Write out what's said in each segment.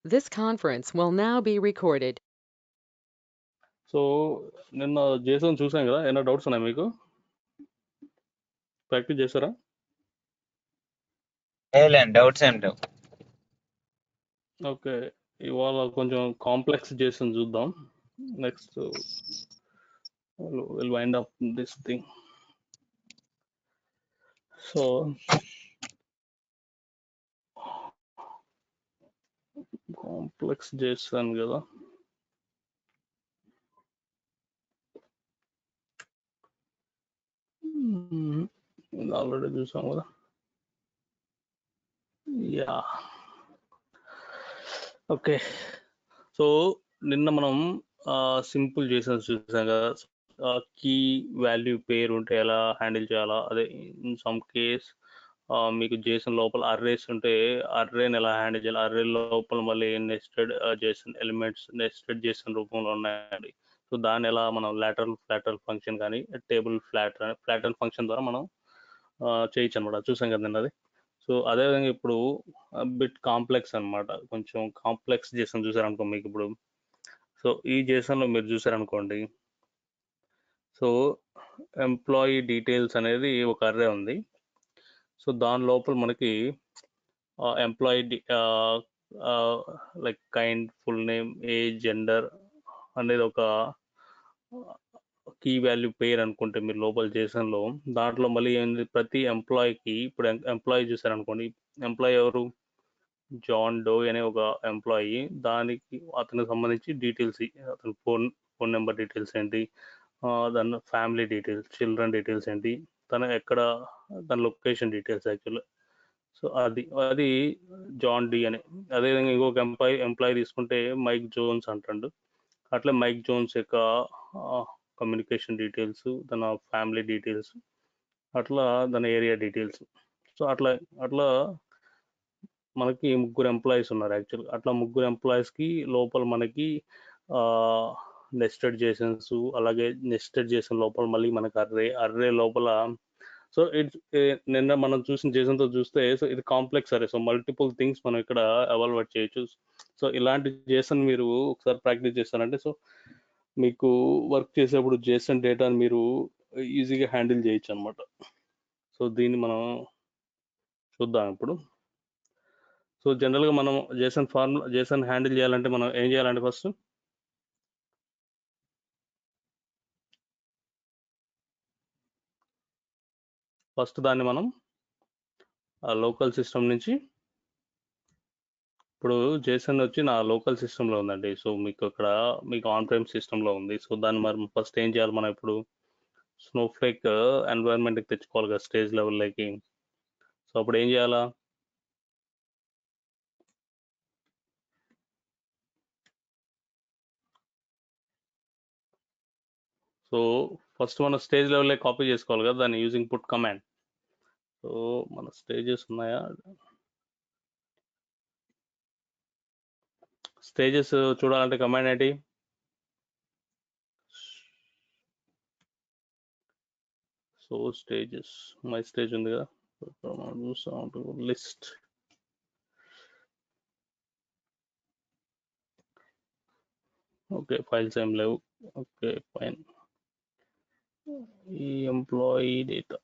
This conference will now be recorded. So నిన్న Jason చూసాం కదా, ఏమైనా డౌట్స్ ఉన్నాయి మీకు? ప్రాక్టీస్ చేస్తారా? లేదండి, డౌట్స్ ఏం లేవు. ఓకే, ఇవాళ కొంచెం కాంప్లెక్స్ జేసన్ చూద్దాం. Next will wind up this thing. So complex Jason కదా, ఇది ఆల్రెడీ చూసాం కదా. యా ఓకే, సో నిన్న మనం సింపుల్ జేసన్ చూసాం కదా. కీ వాల్యూ పేరు ఉంటే ఎలా హ్యాండిల్ చేయాలా, అదే ఇన్ సమ్ కేస్ మీకు జేసన్ లోపల అర్రేస్ ఉంటే అర్రేని ఎలా హ్యాండిల్ చేయాలి, అర్రే లోపల మళ్ళీ nested Jason elements nested Jason రూపంలో ఉన్నాయండి. సో దాన్ని ఎలా మనం ఫ్లాటరల్ ఫంక్షన్ కానీ టేబుల్ ఫ్లాటరల్ ఫంక్షన్ ద్వారా మనం చేయొచ్చు అనమాట. చూసాం కదండి అది. సో అదేవిధంగా ఇప్పుడు బిట్ కాంప్లెక్స్ అనమాట, కొంచెం కాంప్లెక్స్ జేసన్ చూసారనుకో మీకు ఇప్పుడు. సో ఈ జేసన్లో మీరు చూసారనుకోండి, సో ఎంప్లాయీ డీటెయిల్స్ అనేది ఒక అర్రే ఉంది. సో దాని లోపల మనకి employee like kind, full name, age, gender అనేది ఒక కీ వాల్యూ పేరు అనుకుంటే మీరు లోపల జేసన్లో, దాంట్లో మళ్ళీ ఏంది ప్రతి ఎంప్లాయీకి, ఇప్పుడు ఎంప్లాయీ చూసారనుకోండి, ఎంప్లాయీ ఎవరు, జాన్ డో అనే ఒక ఎంప్లాయీ, దానికి అతనికి సంబంధించి డీటెయిల్స్, అతని ఫోన్ నెంబర్ డీటెయిల్స్ ఏంటి, దాని ఫ్యామిలీ డీటెయిల్స్, చిల్డ్రన్ డీటెయిల్స్ ఏంటి, తన ఎక్కడ, తన లొకేషన్ డీటెయిల్స్ యాక్చువల్లీ. సో అది జాన్ డి అని. అదేవిధంగా ఇంకొక ఎంప్లాయీ తీసుకుంటే మైక్ జోన్స్ అంటాడు. అట్లా మైక్ జోన్స్ యొక్క కమ్యూనికేషన్ డీటెయిల్స్, తన ఫ్యామిలీ డీటెయిల్స్, అట్లా దాని ఏరియా డీటెయిల్స్. సో అట్లా అట్లా మనకి ముగ్గురు ఎంప్లాయీస్ ఉన్నారు యాక్చువల్గా. అట్లా ముగ్గురు ఎంప్లాయీస్కి లోపల మనకి నెస్టెడ్ జేసన్స్, అలాగే నెస్టెడ్ జేసన్ లోపల మళ్ళీ మనకి అర్రే లోపల. సో ఇట్స్ నిన్న మనం చూసిన జేసన్తో చూస్తే, సో ఇది కాంప్లెక్స్ అరే. సో మల్టిపుల్ థింగ్స్ మనం ఇక్కడ ఎవాల్యుయేట్ చేయొచ్చు. సో ఇలాంటి జేసన్ మీరు ఒకసారి ప్రాక్టీస్ చేస్తారంటే, సో మీకు వర్క్ చేసేప్పుడు జేసన్ డేటాని మీరు ఈజీగా హ్యాండిల్ చేయొచ్చు అనమాట. సో దీన్ని మనం చూద్దాం ఇప్పుడు. సో జనరల్గా మనం జేసన్ హ్యాండిల్ చేయాలంటే మనం ఏం చేయాలంటే, ఫస్ట్ దాన్ని మనం లోకల్ సిస్టమ్ నుంచి, ఇప్పుడు జేసన్ వచ్చి నా లోకల్ సిస్టంలో ఉందండి. సో మీకు అక్కడ మీకు ఆన్ ప్రైమ్ సిస్టంలో ఉంది. సో దాన్ని మనం ఫస్ట్ ఏం చేయాలి, మనం ఇప్పుడు స్నోఫ్లేక్ ఎన్వైరన్మెంట్కి తెచ్చుకోవాలి కదా, స్టేజ్ లెవెల్లోకి. సో అప్పుడు ఏం చేయాలా, సో ఫస్ట్ మనం స్టేజ్ లెవెల్లో కాపీ చేసుకోవాలి కదా దాన్ని యూజింగ్ పుట్ కమాండ్. సో మన స్టేజెస్ ఉన్నాయా, స్టేజెస్ చూడాలంటే కమాండ్ ఏంటి, సో స్టేజెస్, మై స్టేజ్ ఉంది కదా, లిస్ట్. ఓకే, ఫైల్స్ ఏం లేవు. Okay fine. ఈ employee data,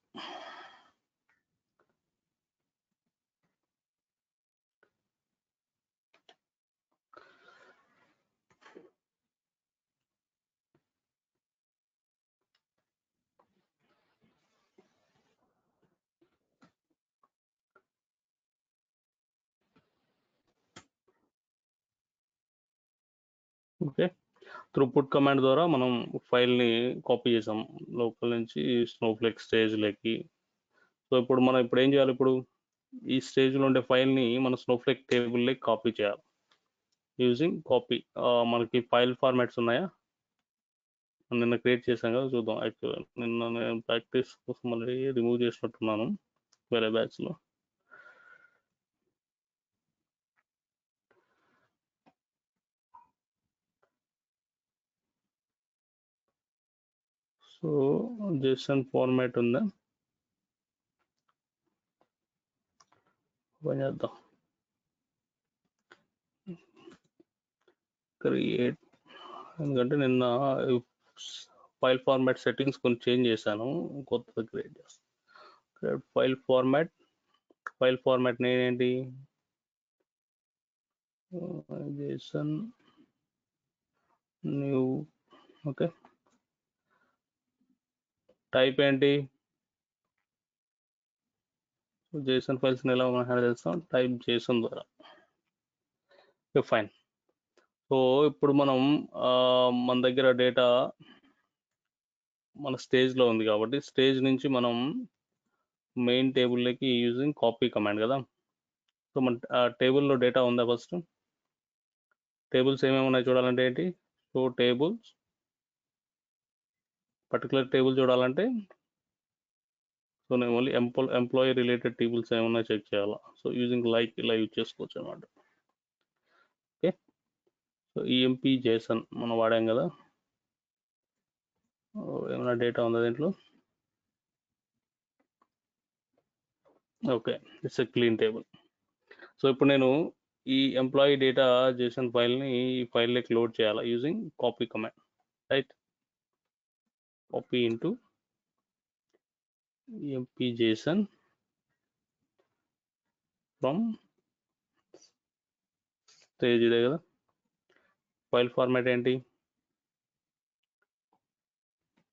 okay through put command ద్వారా మనం ఫైల్ని కాపీ చేసాం లోపల నుంచి స్నోఫ్లేక్ స్టేజ్లోకి. సో ఇప్పుడు మనం ఏం చేయాలి, ఇప్పుడు ఈ స్టేజ్లో ఉండే ఫైల్ని మన స్నోఫ్లేక్ టేబుల్లోకి కాపీ చేయాలి యూజింగ్ కాపీ. మనకి ఫైల్ ఫార్మాట్స్ ఉన్నాయా, నిన్న క్రియేట్ చేశాం కదా, చూద్దాం. యాక్చువల్గా నిన్న నేను ప్రాక్టీస్ కోసం మళ్ళీ రిమూవ్ చేసినట్టున్నాను వేరే బ్యాచ్లో. సో జేసన్ ఫార్మాట్ ఉందా, ఓపెన్ చేద్దాం. క్రియేట్, ఎందుకంటే నిన్న ఫైల్ ఫార్మాట్ సెట్టింగ్స్ కొన్ని చేంజ్ చేశాను, కొత్తది క్రియేట్ చేస్తాను. ఫైల్ ఫార్మాట్ నేమ్ ఏంటి, JSON న్యూ. ఓకే, టైప్ ఏంటి, JSON ఫైల్స్ని ఎలా హ్యాండిల్ చేస్తాం, టైప్ JSON ద్వారా. Okay fine. సో ఇప్పుడు మనం మన దగ్గర డేటా మన స్టేజ్లో ఉంది కాబట్టి స్టేజ్ నుంచి మనం మెయిన్ టేబుల్లోకి యూజింగ్ కాపీ కమాండ్ కదా. సో మన టేబుల్లో డేటా ఉందా, ఫస్ట్ టేబుల్స్ ఏమేమి ఉన్నాయి చూడాలంటే ఏంటి, సో టేబుల్స్ పర్టికులర్ టేబుల్ చూడాలంటే సో నేను ఓన్లీ ఎంప్లాయీ రిలేటెడ్ టేబుల్స్ ఏమన్నా చెక్ చేయాలా. సో యూజింగ్ లైక్ ఇలా యూజ్ చేసుకోవచ్చు అనమాట. ఓకే, సో EMP JSON మనం వాడాం కదా. ఏమైనా డేటా ఉందా దీంట్లో, okay it's a clean table. So ఇప్పుడు నేను ఈ ఎంప్లాయీ డేటా JSON ఫైల్ని ఈ ఫైల్లోకి లోడ్ చేయాలా using copy command, right. Copy into EMP JSON from stage, ఇదే కదా. ఫైల్ ఫార్మాట్ ఏంటి,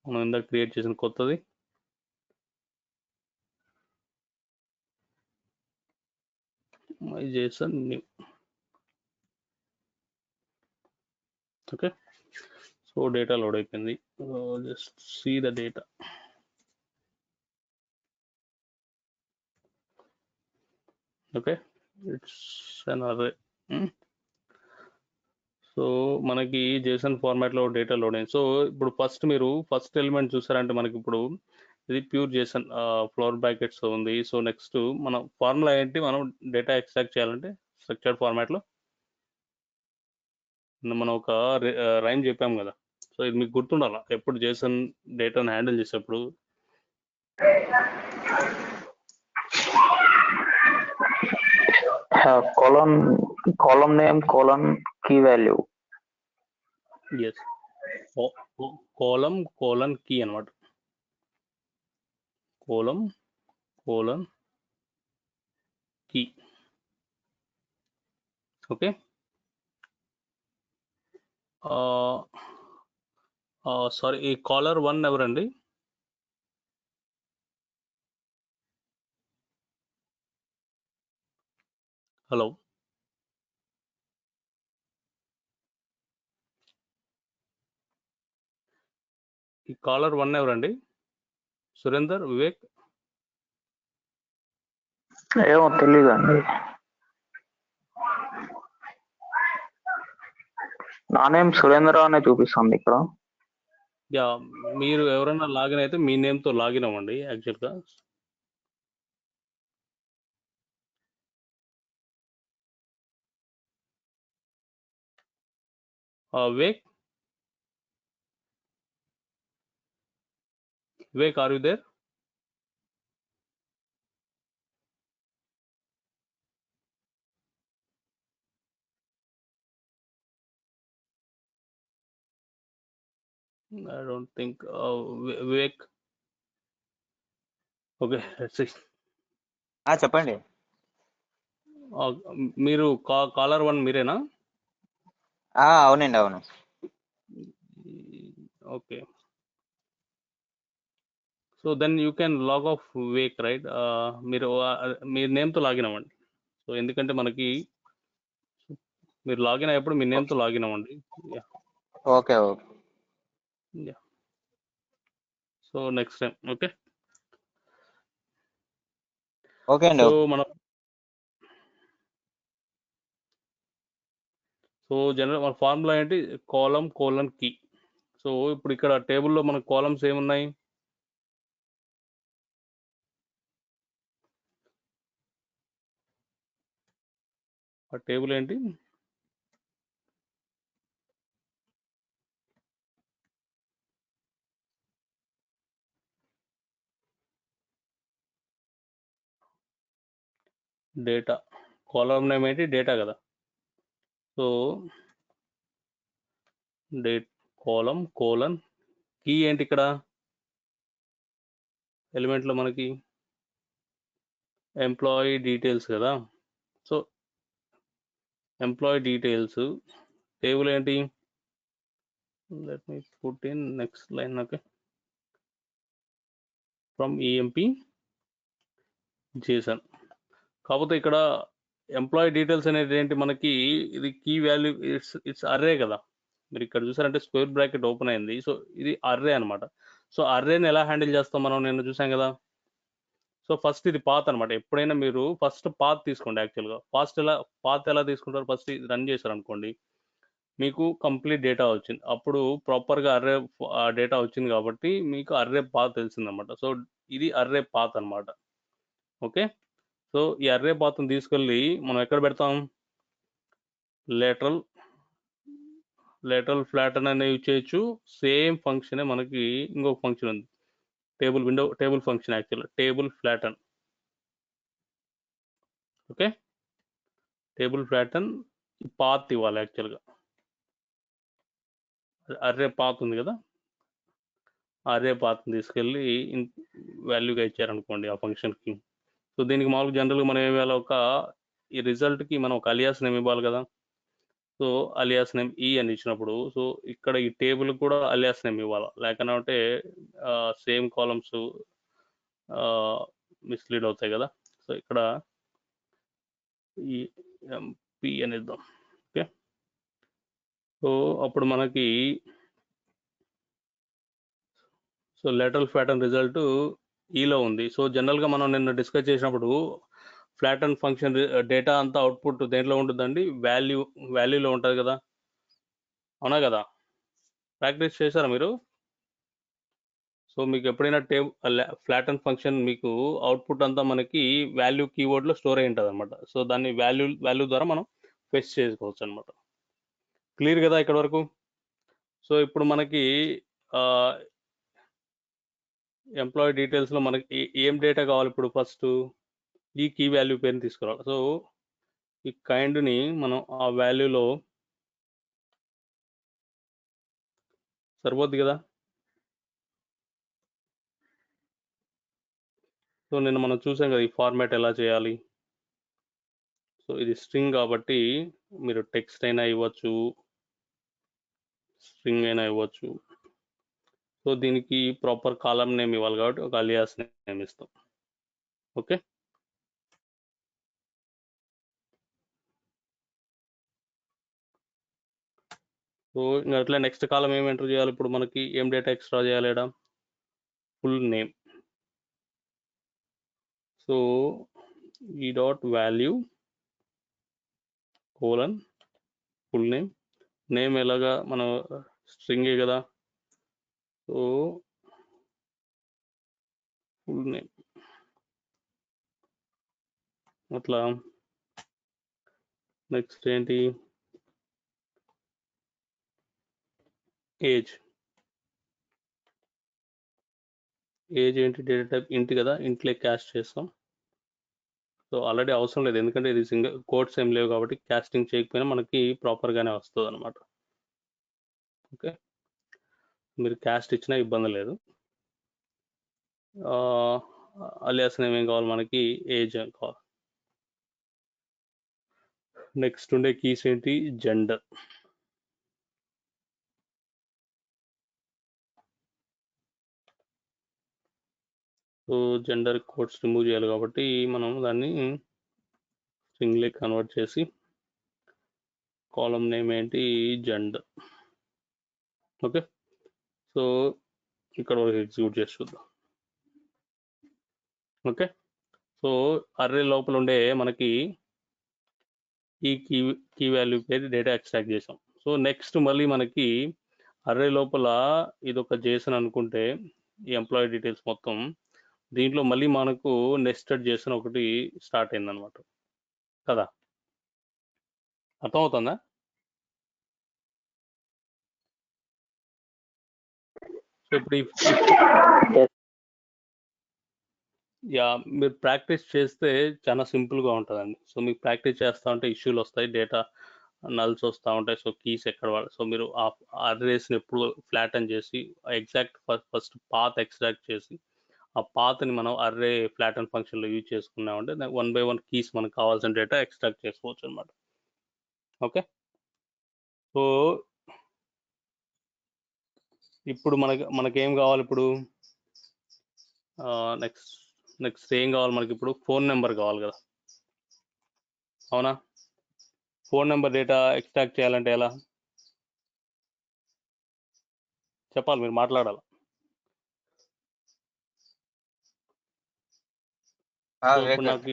మనం ఇందాక క్రియేట్ చేసిన కొత్తది, my JSON new. Okay, so data load అయిపోయింది. Just see the data. Okay, it's an array. So మనకి JSON ఫార్మాట్లో డేటా లోడ్ అయింది. సో ఇప్పుడు ఫస్ట్ ఎలిమెంట్ చూసారంటే మనకి ఇప్పుడు ఇది ప్యూర్ JSON ఫ్లోర్ బ్రాకెట్స్ ఉంది. సో నెక్స్ట్ మన ఫార్ములా ఏంటి, మనం డేటా ఎక్స్ట్రాక్ట్ చేయాలంటే స్ట్రక్చర్డ్ ఫార్మాట్లో మనం ఒక రైమ్ చెప్పాం కదా. సో ఇది మీకు గుర్తుండాలా, ఎప్పుడు JSON డేటాను హ్యాండిల్ చేసేప్పుడు column name key value. Yes, column key అనమాట. Column key. ఓకే, సారీ, ఈ కాలర్ 1 ఎవరండి, హలో, ఈ కాలర్ 1 ఎవరండి, సురేందర్, వివేక్? ఏమో తెలీదండి, నా నేమ్ సురేంద్ర అనే చూపిస్తుంది ఇక్కడ. యా, మీరు ఎవరైనా లాగిన్ అయితే మీ నేమ్తో లాగిన్ అవ్వండి. యాక్చువల్గా Vivek, are you there? I don't think Vivek. Okay, చెప్పండి. మీరు కాలర్ 1 మీరేనా? అవునండి, అవును. Okay, so then you can log off Vivek, right. మీ నేమ్తో లాగిన్ అవ్వండి. సో ఎందుకంటే మనకి మీరు లాగిన్ అయ్యేప్పుడు మీ నేమ్తో లాగిన్ అవ్వండి. Okay okay. So next time. Okay, okay అండి. సో జనరల్ మన ఫార్ములా ఏంటి, కోలం కీ. సో ఇప్పుడు ఇక్కడ టేబుల్లో మన కాలమ్స్ ఏమున్నాయి, ఆ టేబుల్ ఏంటి, డేటా. కాలం నేమ్ ఏంటి, డేటా కదా. So date column colon key ఏంటి ఇక్కడ ఎలిమెంట్లో మనకి ఎంప్లాయీ డీటెయిల్స్ కదా. సో ఎంప్లాయీ డీటెయిల్స్ టేబుల్ ఏంటి, let me put in next line. Okay, from EMP JSON. కాకపోతే ఇక్కడ ఎంప్లాయీ డీటెయిల్స్ అనేది ఏంటి మనకి, ఇది కీ వాల్యూ, ఇట్స్ అర్రే కదా. మీరు ఇక్కడ చూసారంటే స్క్వేర్ బ్రాకెట్ ఓపెన్ అయింది. సో ఇది అర్రే అనమాట. సో అర్రేని ఎలా హ్యాండిల్ చేస్తాం మనం, నేను చూసాం కదా. సో ఫస్ట్ ఇది పాత్ అనమాట. ఎప్పుడైనా మీరు ఫస్ట్ పాత్ తీసుకోండి. యాక్చువల్గా పాత్ ఎలా తీసుకుంటారు, ఫస్ట్ ఇది రన్ చేశారు అనుకోండి, మీకు కంప్లీట్ డేటా వచ్చింది. అప్పుడు ప్రాపర్గా అర్రే డేటా వచ్చింది కాబట్టి మీకు అర్రే పాత్ తెలిసిందనమాట. సో ఇది అర్రే పాత్ అనమాట. ఓకే, సో ఈ అర్రే పాత్ను తీసుకెళ్ళి మనం ఎక్కడ పెడతాం, లేటరల్ ఫ్లాటన్ అనే యూజ్ చేయొచ్చు. సేమ్ ఫంక్షనే మనకి ఇంకొక ఫంక్షన్ ఉంది, table function, actual table flatten. Okay, table flatten path ఇవ్వాలి. యాక్చువల్గా అర్రే పాత్ ఉంది కదా, అర్రే పాత్ని తీసుకెళ్ళి వాల్యూగా ఇచ్చారనుకోండి ఆ ఫంక్షన్కి. సో దీనికి మామూలుగా జనరల్గా మనం ఏమి ఇవ్వాలి, ఈ రిజల్ట్కి మనం ఒక అలియాస్ నేమ్ ఇవ్వాలి కదా. సో అలియాస్ నేమ్ ఈ అని ఇచ్చినప్పుడు, సో ఇక్కడ ఈ టేబుల్ కూడా అలియాస్ నేమ్ ఇవ్వాలి, లేకపోతే సేమ్ కాలమ్స్ మిస్లీడ్ అవుతాయి కదా. సో ఇక్కడ ఈ ఎంపీ అని ఇద్దాం. ఓకే, సో అప్పుడు మనకి సో లేటరల్ ఫ్లాటన్ రిజల్ట్ ఈలో ఉంది. సో జనరల్గా మనం నిన్న డిస్కస్ చేసినప్పుడు ఫ్లాటన్ ఫంక్షన్ డేటా అంతా అవుట్పుట్ దేంట్లో ఉంటుందండి, వాల్యూలో ఉంటుంది కదా, అవునా కదా. ప్రాక్టీస్ చేశారా మీరు? సో మీకు ఎప్పుడైనా ఫ్లాటన్ ఫంక్షన్ మీకు అవుట్పుట్ అంతా మనకి వాల్యూ కీవర్డ్లో స్టోర్ అయి ఉంటుంది అనమాట. సో దాన్ని వాల్యూ ద్వారా మనం ఫెచ్ చేసుకోవచ్చు అనమాట. క్లియర్ కదా ఇక్కడ వరకు? సో ఇప్పుడు మనకి ఎంప్లాయీ డీటెయిల్స్లో మనకి ఏం డేటా కావాలి, ఇప్పుడు ఫస్ట్ ఈ కీ వాల్యూ పేరుని తీసుకురావాలి. సో ఈ కైండ్ని మనం ఆ వాల్యూలో సరిపోద్ది కదా. సో నిన్న మనం చూసాం కదా ఈ ఫార్మాట్ ఎలా చేయాలి. సో ఇది స్ట్రింగ్ కాబట్టి మీరు టెక్స్ట్ అయినా ఇవ్వచ్చు, స్ట్రింగ్ అయినా ఇవ్వచ్చు. సో దీనికి ప్రాపర్ కాలమ్ నేమ్ ఇవ్వాలి కాబట్టి ఒక అలియాస్ నేమ్ ఇస్తాం. ఓకే, సో ఇంకా అట్లా నెక్స్ట్ కాలం ఏం ఎంటర్ చేయాలి, ఇప్పుడు మనకి ఏం డేటా ఎక్స్ట్రా చేయాలి ఇక్కడ, ఫుల్ నేమ్. సో ఈ dot value colon full name ఎలాగా మన స్ట్రింగే కదా. సో ఫుల్ నేమ్ అట్లా. నెక్స్ట్ ఏంటి, ఏజ్ ఏంటి, డేటా టైప్ ఇంట్ కదా, ఇంట్లో క్యాస్ట్ చేస్తాం. సో ఆల్రెడీ అవసరం లేదు, ఎందుకంటే ఇది సింగిల్ కోడ్స్ ఏం లేవు కాబట్టి క్యాస్టింగ్ చేయకపోయినా మనకి ప్రాపర్గానే వస్తుంది అనమాట. ఓకే, మీరు క్యాస్ట్ ఇచ్చినా ఇబ్బంది లేదు. అలియాస్ నేమ్ ఏం కావాలి మనకి, ఏజ్ కావాలి. నెక్స్ట్ ఉండే కీస్ ఏంటి, gender. So gender codes remove చేయాలి కాబట్టి మనం దాన్ని స్ట్రింగ్లే కన్వర్ట్ చేసి కాలమ్ నేమ్ ఏంటి, జెండర్. ఓకే, సో ఇక్కడ వరకు ఎగ్జిక్యూట్ చేసి చూద్దాం. ఓకే, సో అర్రే లోపల ఉండే మనకి ఈ కీ వాల్యూ పేరు డేటా ఎక్స్ట్రాక్ట్ చేసాం. సో నెక్స్ట్ మళ్ళీ మనకి అర్రే లోపల ఇది ఒక జేసన్ అనుకుంటే ఈ ఎంప్లాయీ డీటెయిల్స్ మొత్తం, దీంట్లో మళ్ళీ మనకు నెస్టెడ్ జేసన్ ఒకటి స్టార్ట్ అయిందనమాట కదా. అర్థమవుతుందా? సో ఇప్పుడు మీరు ప్రాక్టీస్ చేస్తే చాలా సింపుల్గా ఉంటుందండి. సో మీకు ప్రాక్టీస్ చేస్తూ ఉంటే ఇష్యూలు వస్తాయి, డేటా నల్స్ వస్తూ ఉంటాయి. సో కీస్ ఎక్కడ సో మీరు ఆ అర్రేస్ని ఎప్పుడు ఫ్లాటన్ చేసి ఎగ్జాక్ట్ ఫస్ట్ పాత్ ఎక్స్ట్రాక్ట్ చేసి ఆ పాత్ని మనం అర్రే ఫ్లాటన్ ఫంక్షన్లో యూజ్ చేసుకున్నామంటే 1 by 1 కీస్ మనకు కావాల్సిన డేటా ఎక్స్ట్రాక్ట్ చేసుకోవచ్చు అనమాట. ఓకే, సో ఇప్పుడు మనకేం కావాలి? ఇప్పుడు నెక్స్ట్ ఏం కావాలి మనకి? ఇప్పుడు ఫోన్ నెంబర్ కావాలి కదా, అవునా? ఫోన్ నెంబర్ డేటా ఎక్స్ట్రాక్ట్ చేయాలంటే ఎలా చెప్పాలి, మీరు మాట్లాడాలి. సో ఇప్పుడు నాకు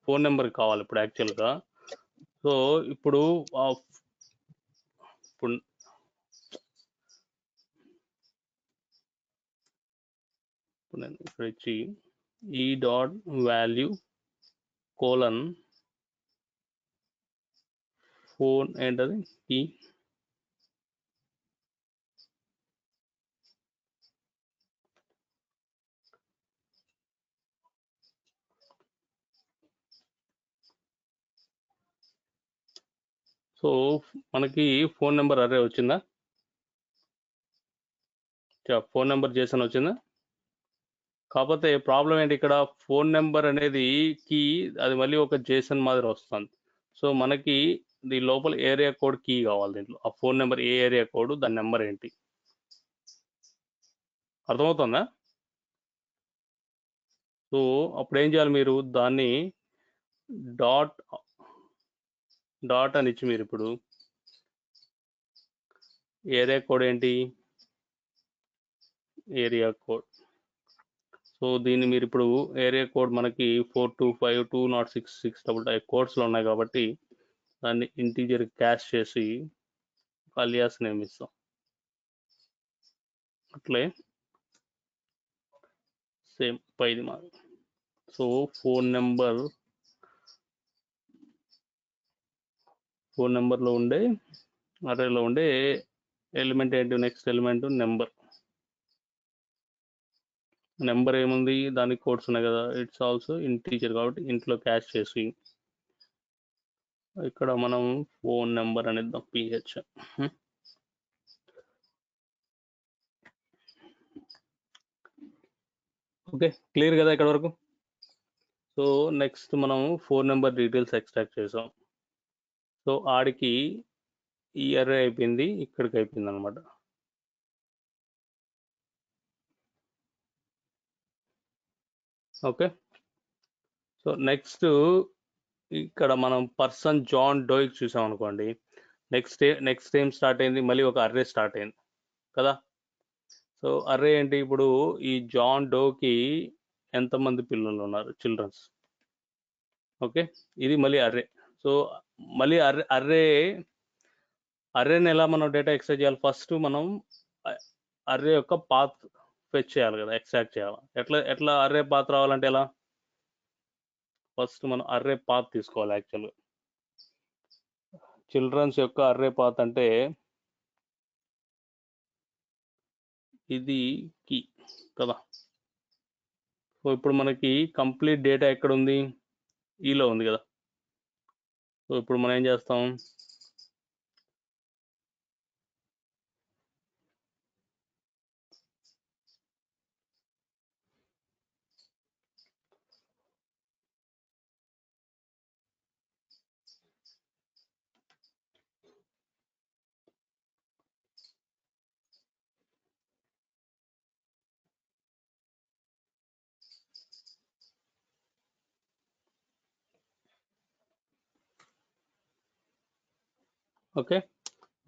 ఫోన్ నెంబర్ కావాలి ఇప్పుడు యాక్చువల్గా. సో ఇప్పుడు నేను ఇక్కడ ఇచ్చి ఈ డాట్ వాల్యూ కోలన్ ఫోన్ ఏంటది ఈ సో మనకి ఫోన్ నెంబర్ అర్రే వచ్చిందా? ఫోన్ నెంబర్ జేసన్ వచ్చిందా? కాకపోతే ప్రాబ్లం ఏంటి ఇక్కడ? ఫోన్ నెంబర్ అనేది కీ, అది మళ్ళీ ఒక జేసన్ మాదిరి వస్తుంది. సో మనకి దీని లోపల ఏరియా కోడ్ కీ కావాలి. దీంట్లో ఆ ఫోన్ నెంబర్ ఏ ఏరియా కోడ్, దాని నెంబర్ ఏంటి, అర్థమవుతుందా? సో అప్పుడు ఏం చేయాలి? మీరు దాన్ని డాట్ అని ఇచ్చి మీరు ఇప్పుడు ఏరియా కోడ్ ఏంటి, ఏరియా కోడ్. సో దీన్ని మీరు ఇప్పుడు ఏరియా కోడ్ మనకి 4252066 కోడ్స్లో ఉన్నాయి కాబట్టి దాన్ని ఇంటీజర్ క్యాష్ చేసి అలియాస్ నేమ్ ఇస్తాం. అట్లే సేమ్ పైది మాది. సో ఫోన్ నెంబర్లో ఉండే అరేలో ఉండే ఎలిమెంట్ ఏంటి? నెక్స్ట్ ఎలిమెంట్ నెంబర్ ఏముంది? దానికి కోడ్స్ ఉన్నాయి కదా, ఇట్స్ ఆల్సో ఇంటీజర్ కాబట్టి ఇంట్లో క్యాష్ చేసి ఇక్కడ మనం ఫోన్ నెంబర్ అనేద్దాం పిహెచ్. ఓకే, క్లియర్ కదా ఇక్కడ వరకు? సో నెక్స్ట్ మనం ఫోన్ నెంబర్ డీటెయిల్స్ ఎక్స్ట్రాక్ట్ చేసాం. సో ఆడికి ఈ అర్రే అయిపోయింది, ఇక్కడికి అయిపోయింది అనమాట. ఓకే, సో నెక్స్ట్ ఇక్కడ మనం పర్సన్ జాన్ డోయిక్ చూసాం అనుకోండి. నెక్స్ట్ ఏం స్టార్ట్ అయింది? మళ్ళీ ఒక అర్రే స్టార్ట్ అయింది కదా. సో అర్రే ఏంటి? ఇప్పుడు ఈ జాన్ డోకి ఎంతమంది పిల్లలు ఉన్నారు, చిల్డ్రన్స్. ఓకే, ఇది మళ్ళీ అర్రే. సో మళ్ళీ అర్రేని ఎలా మనం డేటా ఎక్స్ట్రాక్ట్ చేయాలి? ఫస్ట్ మనం అర్రే యొక్క పాత్ ఫెచ్ చేయాలి కదా, ఎక్స్ట్రాక్ట్ చేయాలి. ఎట్లా అర్రే పాత్ రావాలంటే ఎలా? ఫస్ట్ మనం అర్రే పాత్ తీసుకోవాలి. యాక్చువల్గా చిల్డ్రన్స్ యొక్క అర్రే పాత్ అంటే ఇది కీ కదా. సో ఇప్పుడు మనకి కంప్లీట్ డేటా ఎక్కడ ఉంది? ఈలో ఉంది కదా. సో ఇప్పుడు మనం ఏం చేస్తాం? ఓకే,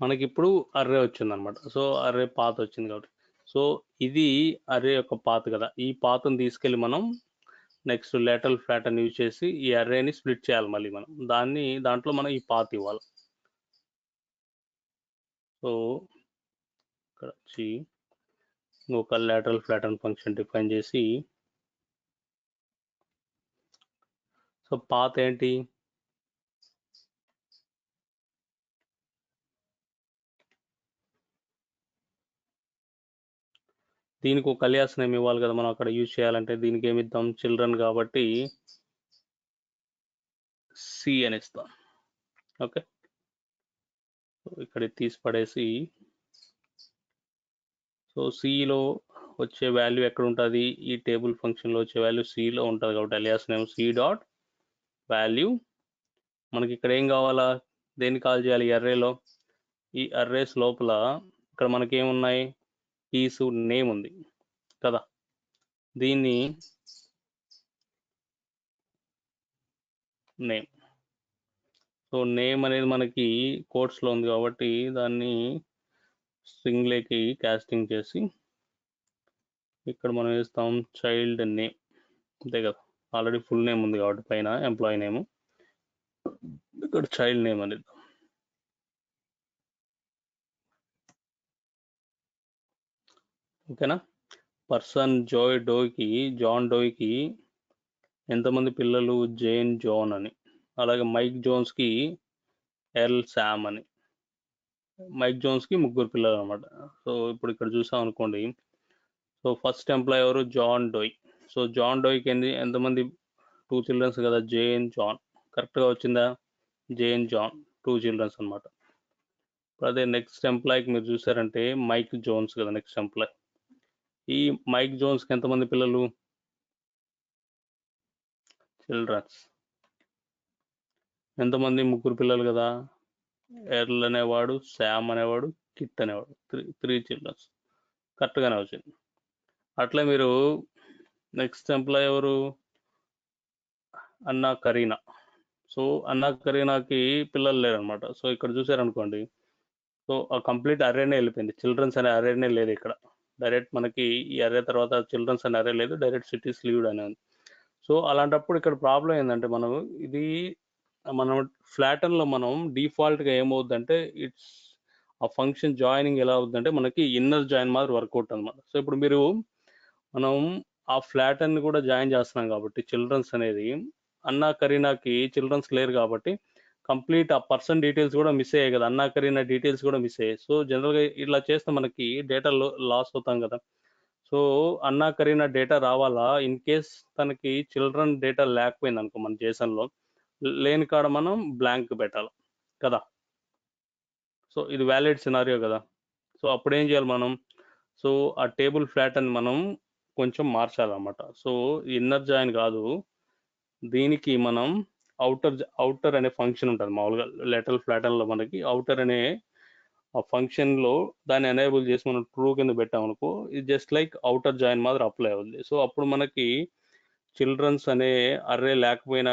మనకి ఇప్పుడు అర్రే వచ్చింది అనమాట. సో అర్రే పాత్ వచ్చింది కాబట్టి, సో ఇది అర్రే యొక్క పాత్ కదా. ఈ పాత్ని తీసుకెళ్ళి మనం నెక్స్ట్ లేటరల్ ఫ్లాటన్ యూజ్ చేసి ఈ అర్రేని స్ప్లిట్ చేయాలి. మళ్ళీ మనం దాంట్లో మనం ఈ పాత్ ఇవ్వాలి. సో ఇక్కడ వచ్చి ఒక లేటరల్ ఫ్లాటన్ ఫంక్షన్ డిఫైన్ చేసి, సో పాత్ ఏంటి? దీనికి ఒక అలియాస్ నేమ్ ఇవ్వాలి కదా మనం అక్కడ యూజ్ చేయాలంటే. దీనికి ఏమి ఇద్దాం? చిల్డ్రన్ కాబట్టి సి అని ఇస్తాం. ఓకే, ఇక్కడ తీసి పడేసి సో సిలో వచ్చే వాల్యూ ఎక్కడ ఉంటుంది, ఈ టేబుల్ ఫంక్షన్లో వచ్చే వాల్యూ సిలో ఉంటుంది కాబట్టి alias name C dot value. మనకి ఇక్కడ ఏం కావాలా, దేన్ని కాల్ చేయాలి అర్రేలో, ఈ అర్రేస్ లోపల ఇక్కడ మనకి ఏమున్నాయి, కీస్ నేమ్ ఉంది కదా, దీన్ని నేమ్. సో నేమ్ అనేది మనకి కోట్స్లో ఉంది కాబట్టి దాన్ని స్ట్రింగ్లోకి కాస్టింగ్ చేసి ఇక్కడ మనం వేస్తాం చైల్డ్ నేమ్, అంతే కదా, ఆల్రెడీ ఫుల్ నేమ్ ఉంది కాబట్టి పైన ఎంప్లాయీ నేమ్, ఇక్కడ చైల్డ్ నేమ్ అనేది. ఓకేనా. పర్సన్ జాన్ డోయ్కి ఎంతమంది పిల్లలు, జేన్ జాన్ అని. అలాగే మైక్ జోన్స్కి ఎల్ శామ్ అని. మైక్ జోన్స్కి 3 పిల్లలు అనమాట. సో ఇప్పుడు ఇక్కడ చూసాం అనుకోండి, సో ఫస్ట్ ఎంప్లాయ్ ఎవరు, జాన్ డోయ్. సో జాన్ డోయ్కి ఎంతమంది 2 చిల్డ్రన్స్ కదా, జేన్ జాన్. కరెక్ట్గా వచ్చిందా, జేన్ జాన్ 2 చిల్డ్రన్స్ అనమాట. అదే నెక్స్ట్ ఎంప్లాయ్కి మీరు చూసారంటే మైక్ జోన్స్ కదా నెక్స్ట్ ఎంప్లాయ్. ఈ మైక్ జోన్స్కి ఎంతమంది పిల్లలు, చిల్డ్రన్స్ ఎంతమంది, 3 పిల్లలు కదా, ఎర్ల్ అనేవాడు, శామ్ అనేవాడు, కిట్ అనేవాడు, 3 చిల్డ్రన్స్. కరెక్ట్గానే వచ్చింది. అట్లే మీరు నెక్స్ట్ ఎంప్లాయ్ ఎవరు, అన్నా కరీనా. సో అన్నా కరీనాకి పిల్లలు లేరనమాట. సో ఇక్కడ చూసారనుకోండి, సో ఆ కంప్లీట్ అర్రేనే వెళ్ళిపోయింది, చిల్డ్రన్స్ అనే అర్రేనే లేదు ఇక్కడ. డైరెక్ట్ మనకి ఈ అర్రే తర్వాత చిల్డ్రన్స్ అనే అర్రే లేదు, డైరెక్ట్ సిటీస్ లీవ్డ్ అనే ఉంది. సో అలాంటప్పుడు ఇక్కడ ప్రాబ్లం ఏంటంటే, మనం ఫ్లాటన్లో మనం డిఫాల్ట్గా ఏమవుద్దంటే, ఆ ఫంక్షన్ జాయినింగ్ ఎలా అవుతుందంటే మనకి ఇన్నర్ జాయిన్ మాదిరి వర్కౌట్ అనమాట. సో ఇప్పుడు మనం ఆ ఫ్లాటన్ కూడా జాయిన్ చేస్తున్నాం కాబట్టి చిల్డ్రన్స్ అనేది, అన్నా కరీనాకి చిల్డ్రన్స్ లేరు కాబట్టి కంప్లీట్ ఆ పర్సన్ డీటెయిల్స్ కూడా మిస్ అయ్యాయి కదా, అన్నా కరీనా డీటెయిల్స్ కూడా మిస్ అయ్యాయి. సో జనరల్గా ఇలా చేస్తే మనకి డేటా లాస్ అవుతాం కదా. సో అన్నా కరీనా డేటా రావాలా, ఇన్ కేస్ తనకి చిల్డ్రన్ డేటా లేకపోయింది అనుకో మన జేసన్లో, లేని కాడ మనం బ్లాంక్ పెట్టాలి కదా. సో ఇది వ్యాలిడ్ సినారియో కదా. సో అప్పుడు ఏం చేయాలి మనం, సో ఆ టేబుల్ ఫ్లాట్ అని మనం కొంచెం మార్చాలన్నమాట. సో ఇన్నర్ జాయిన్ కాదు, దీనికి మనం అవుటర్ అనే ఫంక్షన్ ఉంటుంది మామూలుగా లెటరల్ ఫ్లాటన్లో. మనకి అవుటర్ అనే ఆ ఫంక్షన్లో దాన్ని ఎనేబుల్ చేసి మనం ట్రూ కింద పెట్టామనుకో, ఇది జస్ట్ లైక్ అవుటర్ జాయిన్ మాత్రం అప్లై అవుతుంది. సో అప్పుడు మనకి చిల్డ్రన్స్ అనే అర్రే లేకపోయిన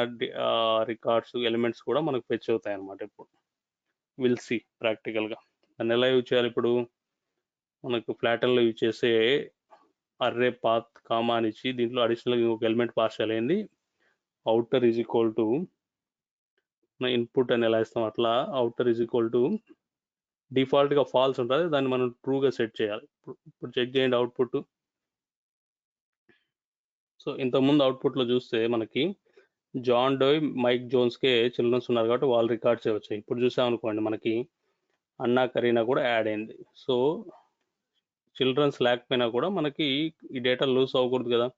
రికార్డ్స్ ఎలిమెంట్స్ కూడా మనకు ఫెచ్ అవుతాయి అనమాట. ఇప్పుడు విల్ సి ప్రాక్టికల్గా దాన్ని ఎలా యూజ్ చేయాలి. ఇప్పుడు మనకు ఫ్లాటన్లో యూజ్ చేసే అర్రే పాత్ కామా అని ఇచ్చి దీంట్లో అడిషనల్గా ఇంకొక ఎలిమెంట్ పాస్ చేయాలి, outer is equal to input అని ఎలా ఇస్తాం అట్లా, అవుటర్ ఈజ్ ఈక్వల్ టు డిఫాల్ట్గా ఫాల్స్ ఉంటుంది, దాన్ని మనం ట్రూగా సెట్ చేయాలి. ఇప్పుడు చెక్ చేయండి అవుట్పుట్. సో ఇంతకుముందు అవుట్పుట్లో చూస్తే మనకి జాన్ డోయ్ మైక్ జోన్స్కే చిల్డ్రన్స్ ఉన్నారు కాబట్టి వాళ్ళు రికార్డ్స్ వచ్చాయి. ఇప్పుడు చూసామనుకోండి మనకి అన్నా కరీనా కూడా యాడ్ అయింది. సో చిల్డ్రన్స్ లేకపోయినా కూడా మనకి ఈ డేటా లూజ్ అవ్వకూడదు కదా.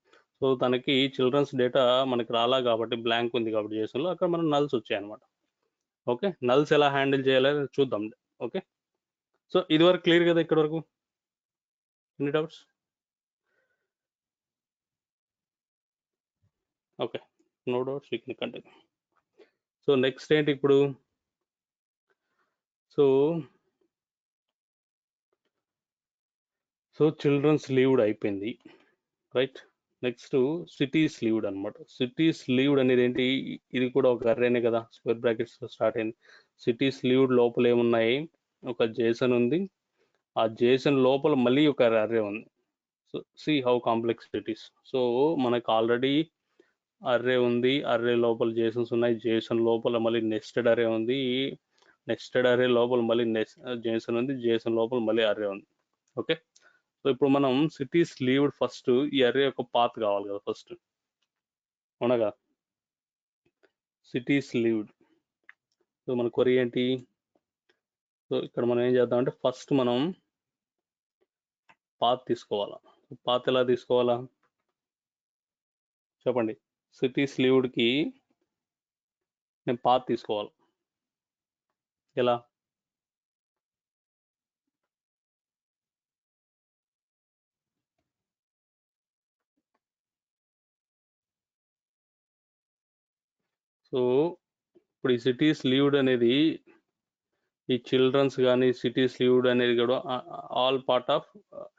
సో తనకి చిల్డ్రన్స్ డేటా మనకి రాలా కాబట్టి బ్లాంక్ ఉంది కాబట్టి జేసన్లో అక్కడ మనం నల్స్ వచ్చాయన్నమాట. ఓకే, నల్స్ ఎలా హ్యాండిల్ చేయాలో చూద్దాం. ఓకే, సో ఇది వరకు క్లియర్ కదా ఇక్కడ వరకు, any doubts? Okay, no doubts, you can continue. So next ఏంటి ఇప్పుడు, సో చిల్డ్రన్స్ లీవ్డ్ అయిపోయింది, రైట్. నెక్స్ట్ సిటీస్ లీవ్డ్ అనమాట. సిటీస్ లీవ్డ్ అనేది ఏంటి, ఇది కూడా ఒక అర్రేనే కదా, స్క్వేర్ బ్రాకెట్స్తో స్టార్ట్ అయింది. సిటీస్ లీవ్డ్ లోపల ఏమున్నాయి, ఒక జేసన్ ఉంది, ఆ జేసన్ లోపల మళ్ళీ ఒక అర్రే ఉంది. So see how complex it is. So మనకు ఆల్రెడీ అర్రే ఉంది, అర్రే లోపల జేసన్స్ ఉన్నాయి, జేసన్ లోపల మళ్ళీ నెస్టెడ్ అర్రే ఉంది, నెస్టెడ్ అర్రే లోపల మళ్ళీ జేసన్ ఉంది, జేసన్ లోపల మళ్ళీ అర్రే ఉంది. ఓకే, సో ఇప్పుడు మనం సిటీస్ లీవ్డ్ ఫస్ట్ ఈ అర్రే యొక్క పాత్ కావాలి కదా ఫస్ట్, అవునగా. సిటీస్ లీవ్డ్, సో మన క్వరీ ఏంటి, సో ఇక్కడ మనం ఏం చేద్దామంటే ఫస్ట్ మనం పాత్ తీసుకోవాలా. పాత్ ఎలా తీసుకోవాలా చెప్పండి. సిటీస్ లీవ్డ్కి నేను పాత్ తీసుకోవాలి ఎలా, సో ఇప్పుడు ఈ సిటీస్ లీవ్డ్ అనేది ఈ చిల్డ్రన్స్ కానీ సిటీస్ లీవ్డ్ అనేది కూడా all part of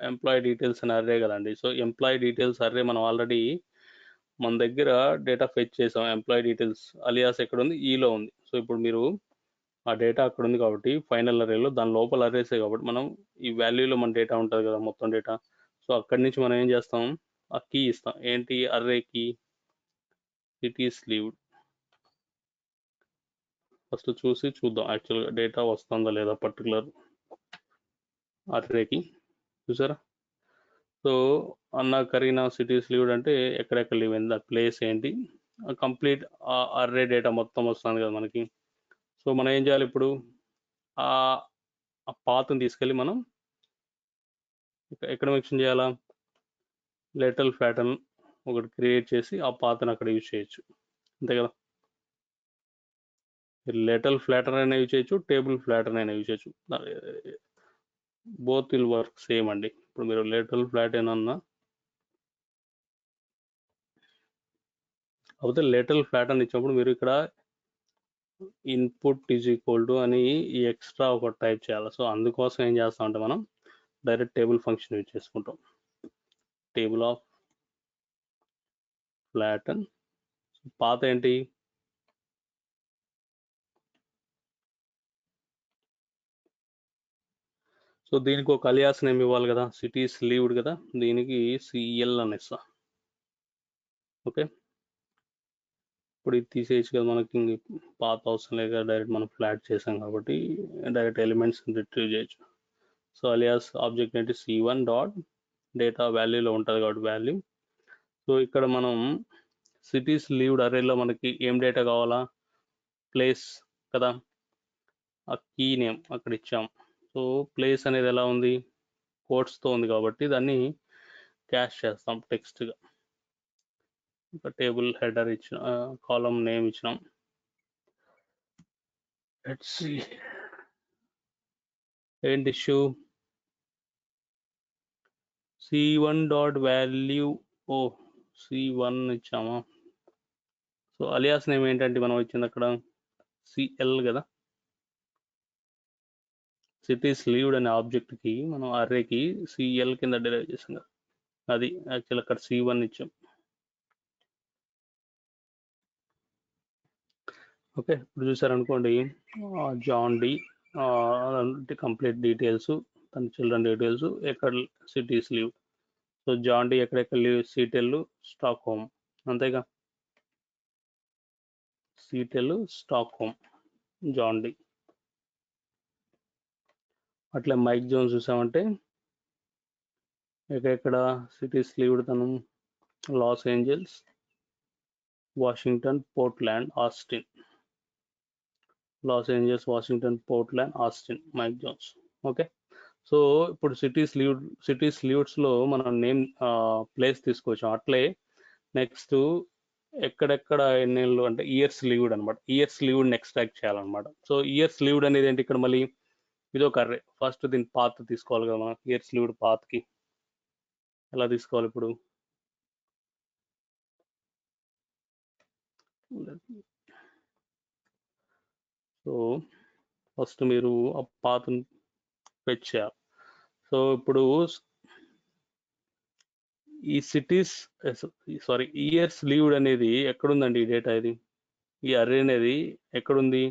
employee details అని అర్రే కదండి. సో ఎంప్లాయీ డీటెయిల్స్ అర్రే మనం ఆల్రెడీ మన దగ్గర డేటా ఫెచ్ చేసాం. ఎంప్లాయీ డీటెయిల్స్ అలియాస్ ఎక్కడ ఉంది, ఈలో ఉంది. సో ఇప్పుడు మీరు ఆ డేటా అక్కడ ఉంది కాబట్టి ఫైనల్ అర్రేలో దాని లోపల అర్రేసే కాబట్టి మనం ఈ వాల్యూలో మన డేటా ఉంటుంది కదా, మొత్తం డేటా. సో అక్కడి నుంచి మనం ఏం చేస్తాం, ఆ కీ ఇస్తాం. ఏంటి array key, cities lived. First చూసి చూద్దాం యాక్చువల్గా డేటా వస్తుందా లేదా పర్టికులర్ అర్రేకి. చూసారా? సో అన్న కరీనా సిటీస్ లీవ్డ్ అంటే ఎక్కడెక్కడ లీవ్ అయింది, ఆ ప్లేస్ ఏంటి, కంప్లీట్ అర్రే డేటా మొత్తం వస్తుంది కదా మనకి. సో మనం ఏం చేయాలి ఇప్పుడు, ఆ పాత్ని తీసుకెళ్ళి మనం ఎక్కడ మెన్షన్ చేయాలా, లెటల్ ప్యాటర్న్ ఒకటి క్రియేట్ చేసి ఆ పాత్ని అక్కడ యూజ్ చేయొచ్చు. అంతే కదా, లెటల్ ఫ్లాటర్ అయినా యూజ్ చేయొచ్చు, టేబుల్ ఫ్లాటర్ అయినా యూజ్ చేయొచ్చు. బోత్ విల్ వర్క్ సేమ్ అండి. ఇప్పుడు మీరు లెటల్ ఫ్లాట్ ఏమన్నా అయితే లెటల్ ఫ్లాట్ అని ఇచ్చినప్పుడు మీరు ఇక్కడ ఇన్పుట్ ఈజ్ ఈక్వల్ టు అని ఈ ఎక్స్ట్రా ఒక టైప్ చేయాలి. సో అందుకోసం ఏం చేస్తామంటే మనం డైరెక్ట్ టేబుల్ ఫంక్షన్ యూజ్ చేసుకుంటాం. టేబుల్ ఆఫ్ ఫ్లాటన్, పాత ఏంటి, సో దీనికి ఒక అలియాస్ నేమ్ ఇవ్వాలి కదా, సిటీస్ లీవ్డ్ కదా, దీనికి సిఎల్ అని ఇస్తా. ఓకే, ఇప్పుడు ఇది తీసేయచ్చు కదా, మనకి పాత అవసరం లేదు కదా, డైరెక్ట్ మనం ఫ్లాట్ చేసాం కాబట్టి డైరెక్ట్ ఎలిమెంట్స్ రిట్రీవ్ చేయొచ్చు. సో అలియాస్ ఆబ్జెక్ట్ ఏంటి, C1 డాట్ డేటా వాల్యూలో ఉంటుంది కాబట్టి వాల్యూ. సో ఇక్కడ మనం సిటీస్ లీవ్డ్ అర్రేలో మనకి ఏం డేటా కావాలా, ప్లేస్ కదా, ఆ కీ నేమ్ అక్కడ ఇచ్చాం. సో ప్లేస్ అనేది ఎలా ఉంది, కోట్స్తో ఉంది కాబట్టి దాన్ని క్యాష్ చేస్తాం టెక్స్ట్గా. ఒక టేబుల్ హెడర్ ఇచ్చిన, కాలమ్ నేమ్ ఇచ్చినాం. లెట్స్ సీ ఏంటి ఇష్యూ, C1 డాట్ వాల్యూ, ఓ C1 ఇచ్చామా. సో అలియాస్ నేమ్ ఏంటంటే మనం ఇచ్చింది అక్కడ CL కదా, సిటీస్ లీవ్డ్ అనే ఆబ్జెక్ట్కి మనం అర్రేకి CL కింద డెరైవ్ చేసాం కదా, అది యాక్చువల్ అక్కడ C1 ఇచ్చాం. ఓకే, ఇప్పుడు చూసారనుకోండి జాన్ డి కంప్లీట్ డీటెయిల్స్, తన చిల్డ్రన్ డీటెయిల్స్, ఎక్కడ cities live. So John Doe ఎక్కడెక్కడ లీవ్, సీటెల్ స్టాక్ హోమ్, అంతేగా, Seattle Stockholm John Doe. అట్లా మైక్ జోన్స్ చూసామంటే ఎక్కడెక్కడ సిటీస్ లీవ్డ్, తను Los Angeles, Washington, Portland, Austin. Los Angeles, Washington, Portland, Austin, Mike Jones. Okay, so ఇప్పుడు cities లీవ్డ్స్లో మనం name place తీసుకొచ్చాం. అట్లే నెక్స్ట్ ఎక్కడెక్కడ ఎన్నేళ్ళు అంటే ఇయర్స్ లీవ్డ్ అనమాట, ఇయర్స్ లీవ్డ్ ఎక్స్ట్రాక్ట్ చేయాలన్నమాట. సో ఇయర్స్ లీవ్డ్ అనేది ఏంటి, ఇక్కడ మళ్ళీ ఇది ఒక అర్రే. ఫస్ట్ దీని పాత్ తీసుకోవాలి కదా మనం, ఇయర్స్ లీవ్డ్ పాత్కి ఎలా తీసుకోవాలి ఇప్పుడు, సో ఫస్ట్ మీరు ఆ పాత్ని ఫెచ్ చేయాలి. సో ఇప్పుడు ఈ సిటీస్ ఇయర్స్ లీవ్డ్ అనేది ఎక్కడుందండి ఈ డేటా, ఇది ఈ అర్రే అనేది ఎక్కడుంది,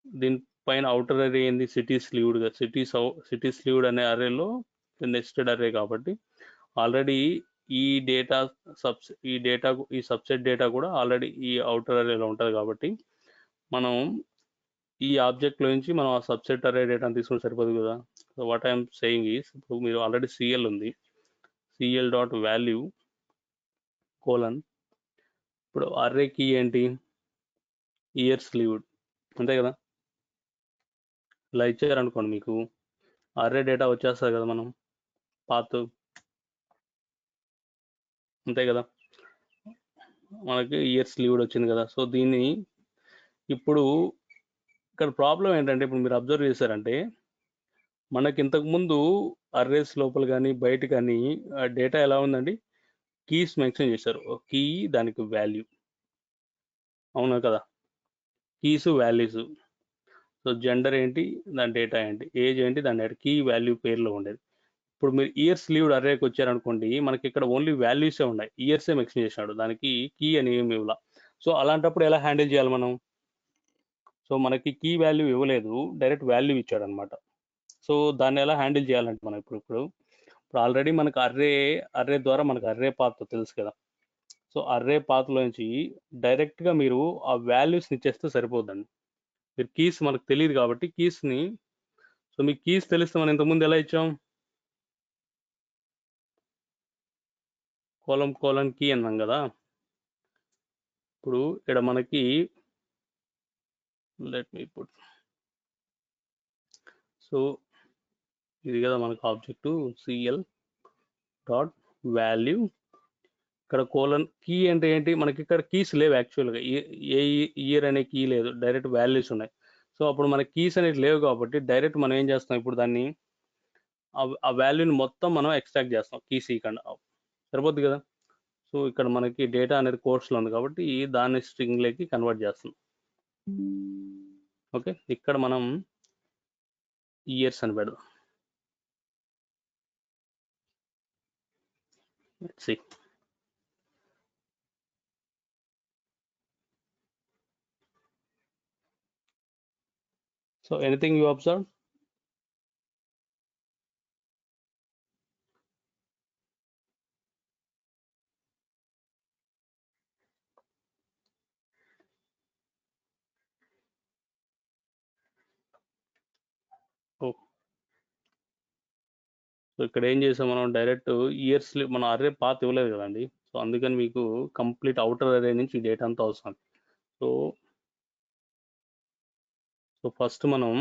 దీనిపైన అవుటర్ అర్రే ఏంది, సిటీస్ లీవ్డ్గా, సిటీస్ లీవ్డ్ అనే అర్రేలో నెస్టెడ్ అర్రే కాబట్టి ఆల్రెడీ ఈ సబ్సెట్ డేటా కూడా ఆల్రెడీ ఈ అవుటర్ అర్రేలో ఉంటుంది కాబట్టి మనం ఈ ఆబ్జెక్ట్లో నుంచి మనం ఆ సబ్సెట్ అర్రే డేటాను తీసుకుంటే సరిపోదు కదా. So what I'm saying is, ఇప్పుడు మీరు ఆల్రెడీ CL ఉంది, CL డాట్ వాల్యూ కోలన్, ఇప్పుడు అర్రే కీ ఏంటి, ఇయర్స్ లీవ్డ్, అంతే కదా. ఇలా ఇచ్చారనుకోండి మీకు అర్రే డేటా వచ్చేస్తుంది కదా, మనం పాత్, అంతే కదా, మనకి ఇయర్స్ లీవ్డ్ వచ్చింది కదా. సో దీన్ని ఇప్పుడు ఇక్కడ ప్రాబ్లం ఏంటంటే, ఇప్పుడు మీరు అబ్జర్వ్ చేశారంటే మనకి ఇంతకుముందు అర్రేస్ లోపల కానీ బయట కానీ డేటా ఎలా ఉందండి, కీస్ మెన్షన్ చేశారు, కీ దానికి వాల్యూ. అవునా కదా? Keys values. సో జెండర్ ఏంటి, దాని డేటా ఏంటి, ఏజ్ ఏంటి, దాని డేటా, కీ వాల్యూ పేర్లో ఉండేది. ఇప్పుడు మీరు ఇయర్స్ లీవ్డ్ అర్రేకి వచ్చారనుకోండి, మనకి ఇక్కడ ఓన్లీ వాల్యూసే ఉన్నాయి, ఇయర్సే మెన్షన్ చేసినాడు, దానికి కీ అని ఏమి ఇవ్వాల. సో అలాంటప్పుడు ఎలా హ్యాండిల్ చేయాలి మనం? సో మనకి కీ వాల్యూ ఇవ్వలేదు, డైరెక్ట్ వాల్యూ ఇచ్చాడు అనమాట. సో దాన్ని ఎలా హ్యాండిల్ చేయాలంటే మనం ఇప్పుడు ఆల్రెడీ మనకు అర్రే ద్వారా మనకు అర్రే పాత్ తెలుసు కదా. సో అర్రే పాత్లోంచి డైరెక్ట్గా మీరు ఆ వాల్యూస్ని ఇచ్చేస్తే సరిపోద్దండి. మీరు కీస్ మనకు తెలియదు కాబట్టి కీస్ని, సో మీకు కీస్ తెలిస్తే మనం ఇంతకుముందు ఎలా ఇచ్చాం, కోలన్ కీ అన్నాం కదా. ఇప్పుడు ఇక్కడ మనకి లెట్ మీ పుట్, సో ఇది కదా మనకు ఆబ్జెక్టు సిఎల్ డాట్ వాల్యూ. ఇక్కడ కోలన్ కీ అంటే ఏంటి, మనకి ఇక్కడ కీస్ లేవు యాక్చువల్గా, ఏ ఇయర్ అనే కీ లేదు, డైరెక్ట్ వాల్యూస్ ఉన్నాయి. సో అప్పుడు మన కీస్ అనేవి లేవు కాబట్టి డైరెక్ట్ మనం ఏం చేస్తాం, ఇప్పుడు దాన్ని ఆ వాల్యూని మొత్తం మనం ఎక్స్ట్రాక్ట్ చేస్తాం, కీస్ ఇవ్వకుండా, సరిపోద్ది కదా. సో ఇక్కడ మనకి డేటా అనేది కోర్స్లో ఉంది కాబట్టి దాన్ని స్ట్రింగ్లోకి కన్వర్ట్ చేస్తాం. ఓకే, ఇక్కడ మనం ఇయర్స్ అని పెడదాం. Let's see. So anything you observe? Oh, so ఇక్కడ ఏం చేసాం మనం, డైరెక్ట్ ఇయర్స్ మనం అర్రే పాత్ ఇవ్వలేదు కదండి. సో అందుకని మీకు కంప్లీట్ అవుటర్ అర్రే నుంచి డేటా అంతా అవసరం. సో ఫస్ట్ మనం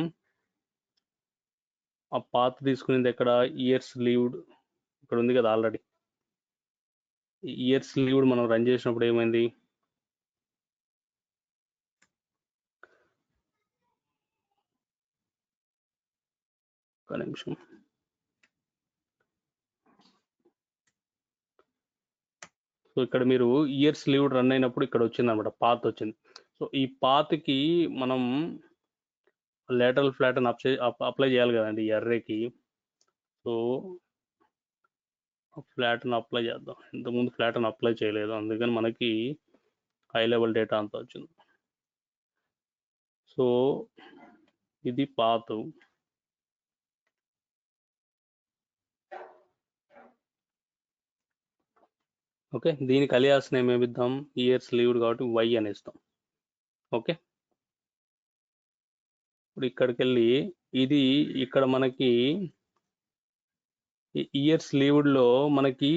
ఆ పాత్ తీసుకునేది ఎక్కడ, ఇయర్స్ లీవ్డ్ ఇక్కడ ఉంది కదా ఆల్రెడీ. ఇయర్స్ లీవ్డ్ మనం రన్ చేసినప్పుడు ఏమైంది, ఒక నిమిషం. సో ఇక్కడ మీరు ఇయర్స్ లీవ్డ్ రన్ అయినప్పుడు ఇక్కడ వచ్చింది అనమాట, పాత్ వచ్చింది. సో ఈ పాత్కి మనం లేటరల్ ఫ్లాటన్ అప్లై చేయాలి కదండి ఈ అర్రేకి. సో ఫ్లాటన్ అప్లై చేద్దాం, ఇంతకుముందు ఫ్లాటన్ అప్లై చేయలేదు, అందుకని మనకి హై లెవెల్ డేటా అంతా వచ్చింది. సో ఇది పాత్, ఓకే. దీనికి అలియాస్ నేమ్ ఏమిద్దాం, ఇయర్స్ లీవ్డ్ కాబట్టి వై అని ఇస్తాం. ఓకే, ఇప్పుడు ఇక్కడికి వెళ్ళి ఇది ఇక్కడ మనకి ఇయర్స్ లీవ్డ్లో మనకి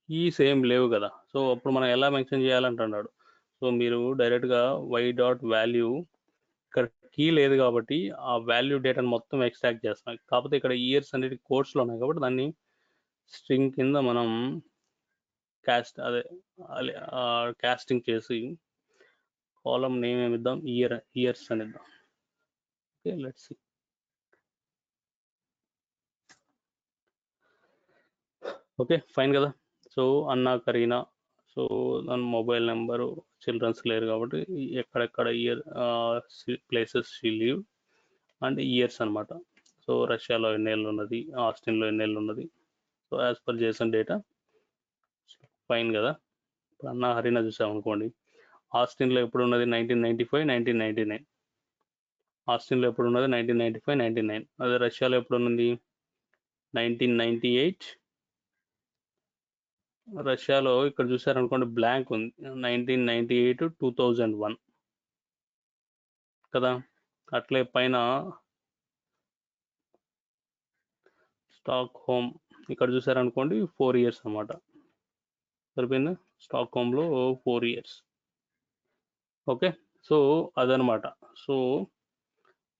ఈ సేమ్ లేవు కదా. సో అప్పుడు మనం ఎలా మెన్షన్ చేయాలంటున్నాడు. సో మీరు డైరెక్ట్గా వై డాట్ వాల్యూ, ఇక్కడ కీ లేదు కాబట్టి ఆ వాల్యూ డేటాను మొత్తం ఎక్స్ట్రాక్ట్ చేస్తాం. కాకపోతే ఇక్కడ ఇయర్స్ అనేది కోర్స్లో ఉన్నాయి కాబట్టి దాన్ని స్ట్రింగ్ కింద మనం కాస్టింగ్ చేసి కాలమ్ నేమ్ ఏమిద్దాం, ఇయర్స్ అని ఇద్దాం. Okay, let's see. Okay, fine కదా. సో అన్నా కరీనా, సో దాని మొబైల్ నెంబరు, చిల్డ్రన్స్ లేరు కాబట్టి ఎక్కడెక్కడ year places she live and years అనమాట. సో రష్యాలో ఎన్నేళ్ళు ఉన్నది, ఆస్టిన్లో ఎన్నేళ్ళు ఉన్నది. So as per JSON data, fine కదా. ఇప్పుడు అన్నా హరీనా చూసామనుకోండి, ఆస్టిన్లో ఎప్పుడు ఉన్నది 1995, 1999. ఆస్టిన్లో ఎప్పుడు ఉన్నది 1995, 99. అదే రష్యాలో ఎప్పుడు ఉన్నది 1998. రష్యాలో ఇక్కడ చూసారనుకోండి బ్లాంక్ ఉంది, 1998 to 2001 కదా. అట్లే పైన స్టాక్ హోమ్ ఇక్కడ చూసారనుకోండి 4 years అన్నమాట, సరిపోయిందా. స్టాక్ హోమ్లో 4 years. ఓకే, సో అదనమాట. So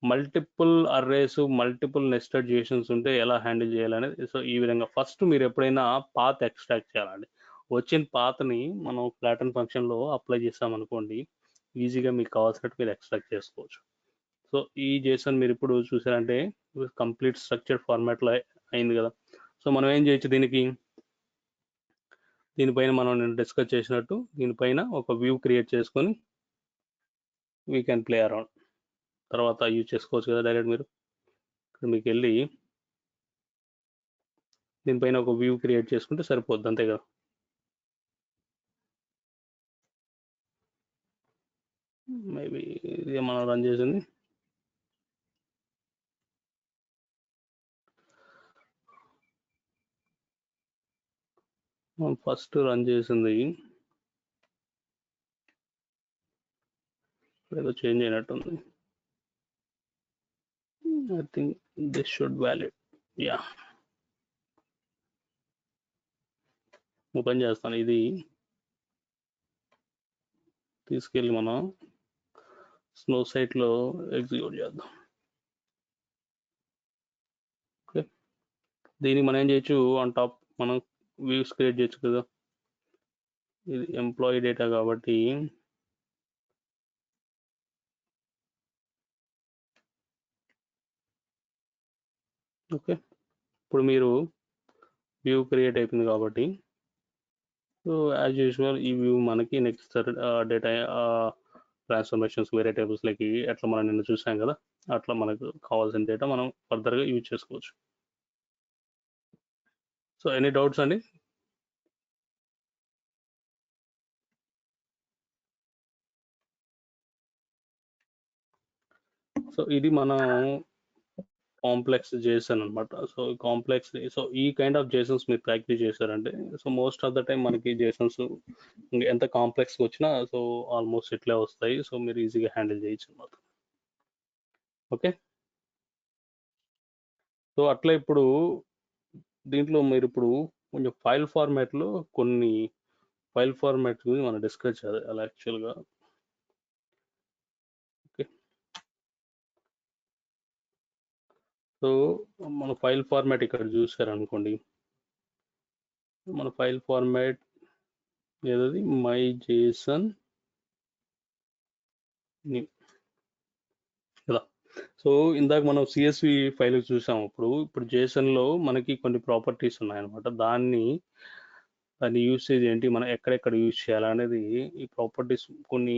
multiple arrays, multiple nested JSONs ఉంటే ఎలా హ్యాండిల్ చేయాలనేది. సో ఈ విధంగా ఫస్ట్ మీరు ఎప్పుడైనా పాత్ ఎక్స్ట్రాక్ట్ చేయాలండి. వచ్చిన పాత్ని మనం ఫ్లాటన్ ఫంక్షన్లో అప్లై చేసామనుకోండి, ఈజీగా మీకు కావాల్సినట్టు మీరు ఎక్స్ట్రాక్ట్ చేసుకోవచ్చు. సో ఈ జేసన్ మీరు ఇప్పుడు చూసారంటే కంప్లీట్ స్ట్రక్చర్డ్ ఫార్మాట్లో అయింది కదా. సో మనం ఏం చేయొచ్చు, దీనిపైన మనం నేను డిస్కస్ చేసినట్టు దీనిపైన ఒక వ్యూ క్రియేట్ చేసుకొని వీ క్యాన్ ప్లే అరౌండ్. తర్వాత యూజ్ చేసుకోవచ్చు కదా డైరెక్ట్ మీరు. ఇక్కడ మీకు వెళ్ళి దీనిపైన ఒక వ్యూ క్రియేట్ చేసుకుంటే సరిపోద్ది, అంతే కదా. మేబీ ఇది మనం రన్ చేసింది. మనం ఫస్ట్ రన్ చేసింది ఏదో చేంజ్ అయినట్టుంది. I think this should valid. Yeah, open చేస్తాను. ఇది తీసుకెళ్ళి మనం స్నో సైట్లో ఎగ్జిక్యూట్ చేద్దాం. ఓకే, దీనికి మనం ఏం చేయొచ్చు, ఆన్ టాప్ మనం వ్యూస్ క్రియేట్ చేయొచ్చు కదా. ఇది ఎంప్లాయీ డేటా కాబట్టి ఓకే, ఇప్పుడు మీరు వ్యూ క్రియేట్ అయిపోయింది కాబట్టి సో యాజ్ యూజువల్ ఈ వ్యూ మనకి నెక్స్ట్ డేటా ట్రాన్స్ఫర్మేషన్స్ వేరే టేబుల్స్లోకి అట్లా మనం నిన్న చూసాం కదా, అట్లా మనకు కావాల్సిన డేటా మనం ఫర్దర్గా యూజ్ చేసుకోవచ్చు. సో ఎనీ డౌట్స్ అండి? సో ఇది మనం కాంప్లెక్స్ జేసన్ అనమాట. సో కాంప్లెక్స్, సో ఈ కైండ్ ఆఫ్ జేసన్స్ మీరు ప్రాక్టీస్ చేశారంటే so most of the time మనకి జేసన్స్ ఎంత కాంప్లెక్స్ వచ్చినా సో ఆల్మోస్ట్ ఇట్లే వస్తాయి. సో మీరు ఈజీగా హ్యాండిల్ చేయొచ్చు అనమాట. ఓకే, సో అట్లా ఇప్పుడు దీంట్లో మీరు ఇప్పుడు కొంచెం ఫైల్ ఫార్మాట్లో కొన్ని ఫైల్ ఫార్మాట్ గురించి మనం డిస్కస్ చేయాలి అలా యాక్చువల్గా. ఓకే, సో మన ఫైల్ ఫార్మాట్ ఇక్కడ చూసారనుకోండి, మన ఫైల్ ఫార్మాట్ ఏదది మై జేసన్ కదా. సో ఇందాక మనం సిఎస్వి ఫైల్ చూసాం. ఇప్పుడు జేసన్లో మనకి కొన్ని ప్రాపర్టీస్ ఉన్నాయన్నమాట. దాని యూసేజ్ ఏంటి, మనం ఎక్కడెక్కడ యూజ్ చేయాలనేది ఈ ప్రాపర్టీస్ కొన్ని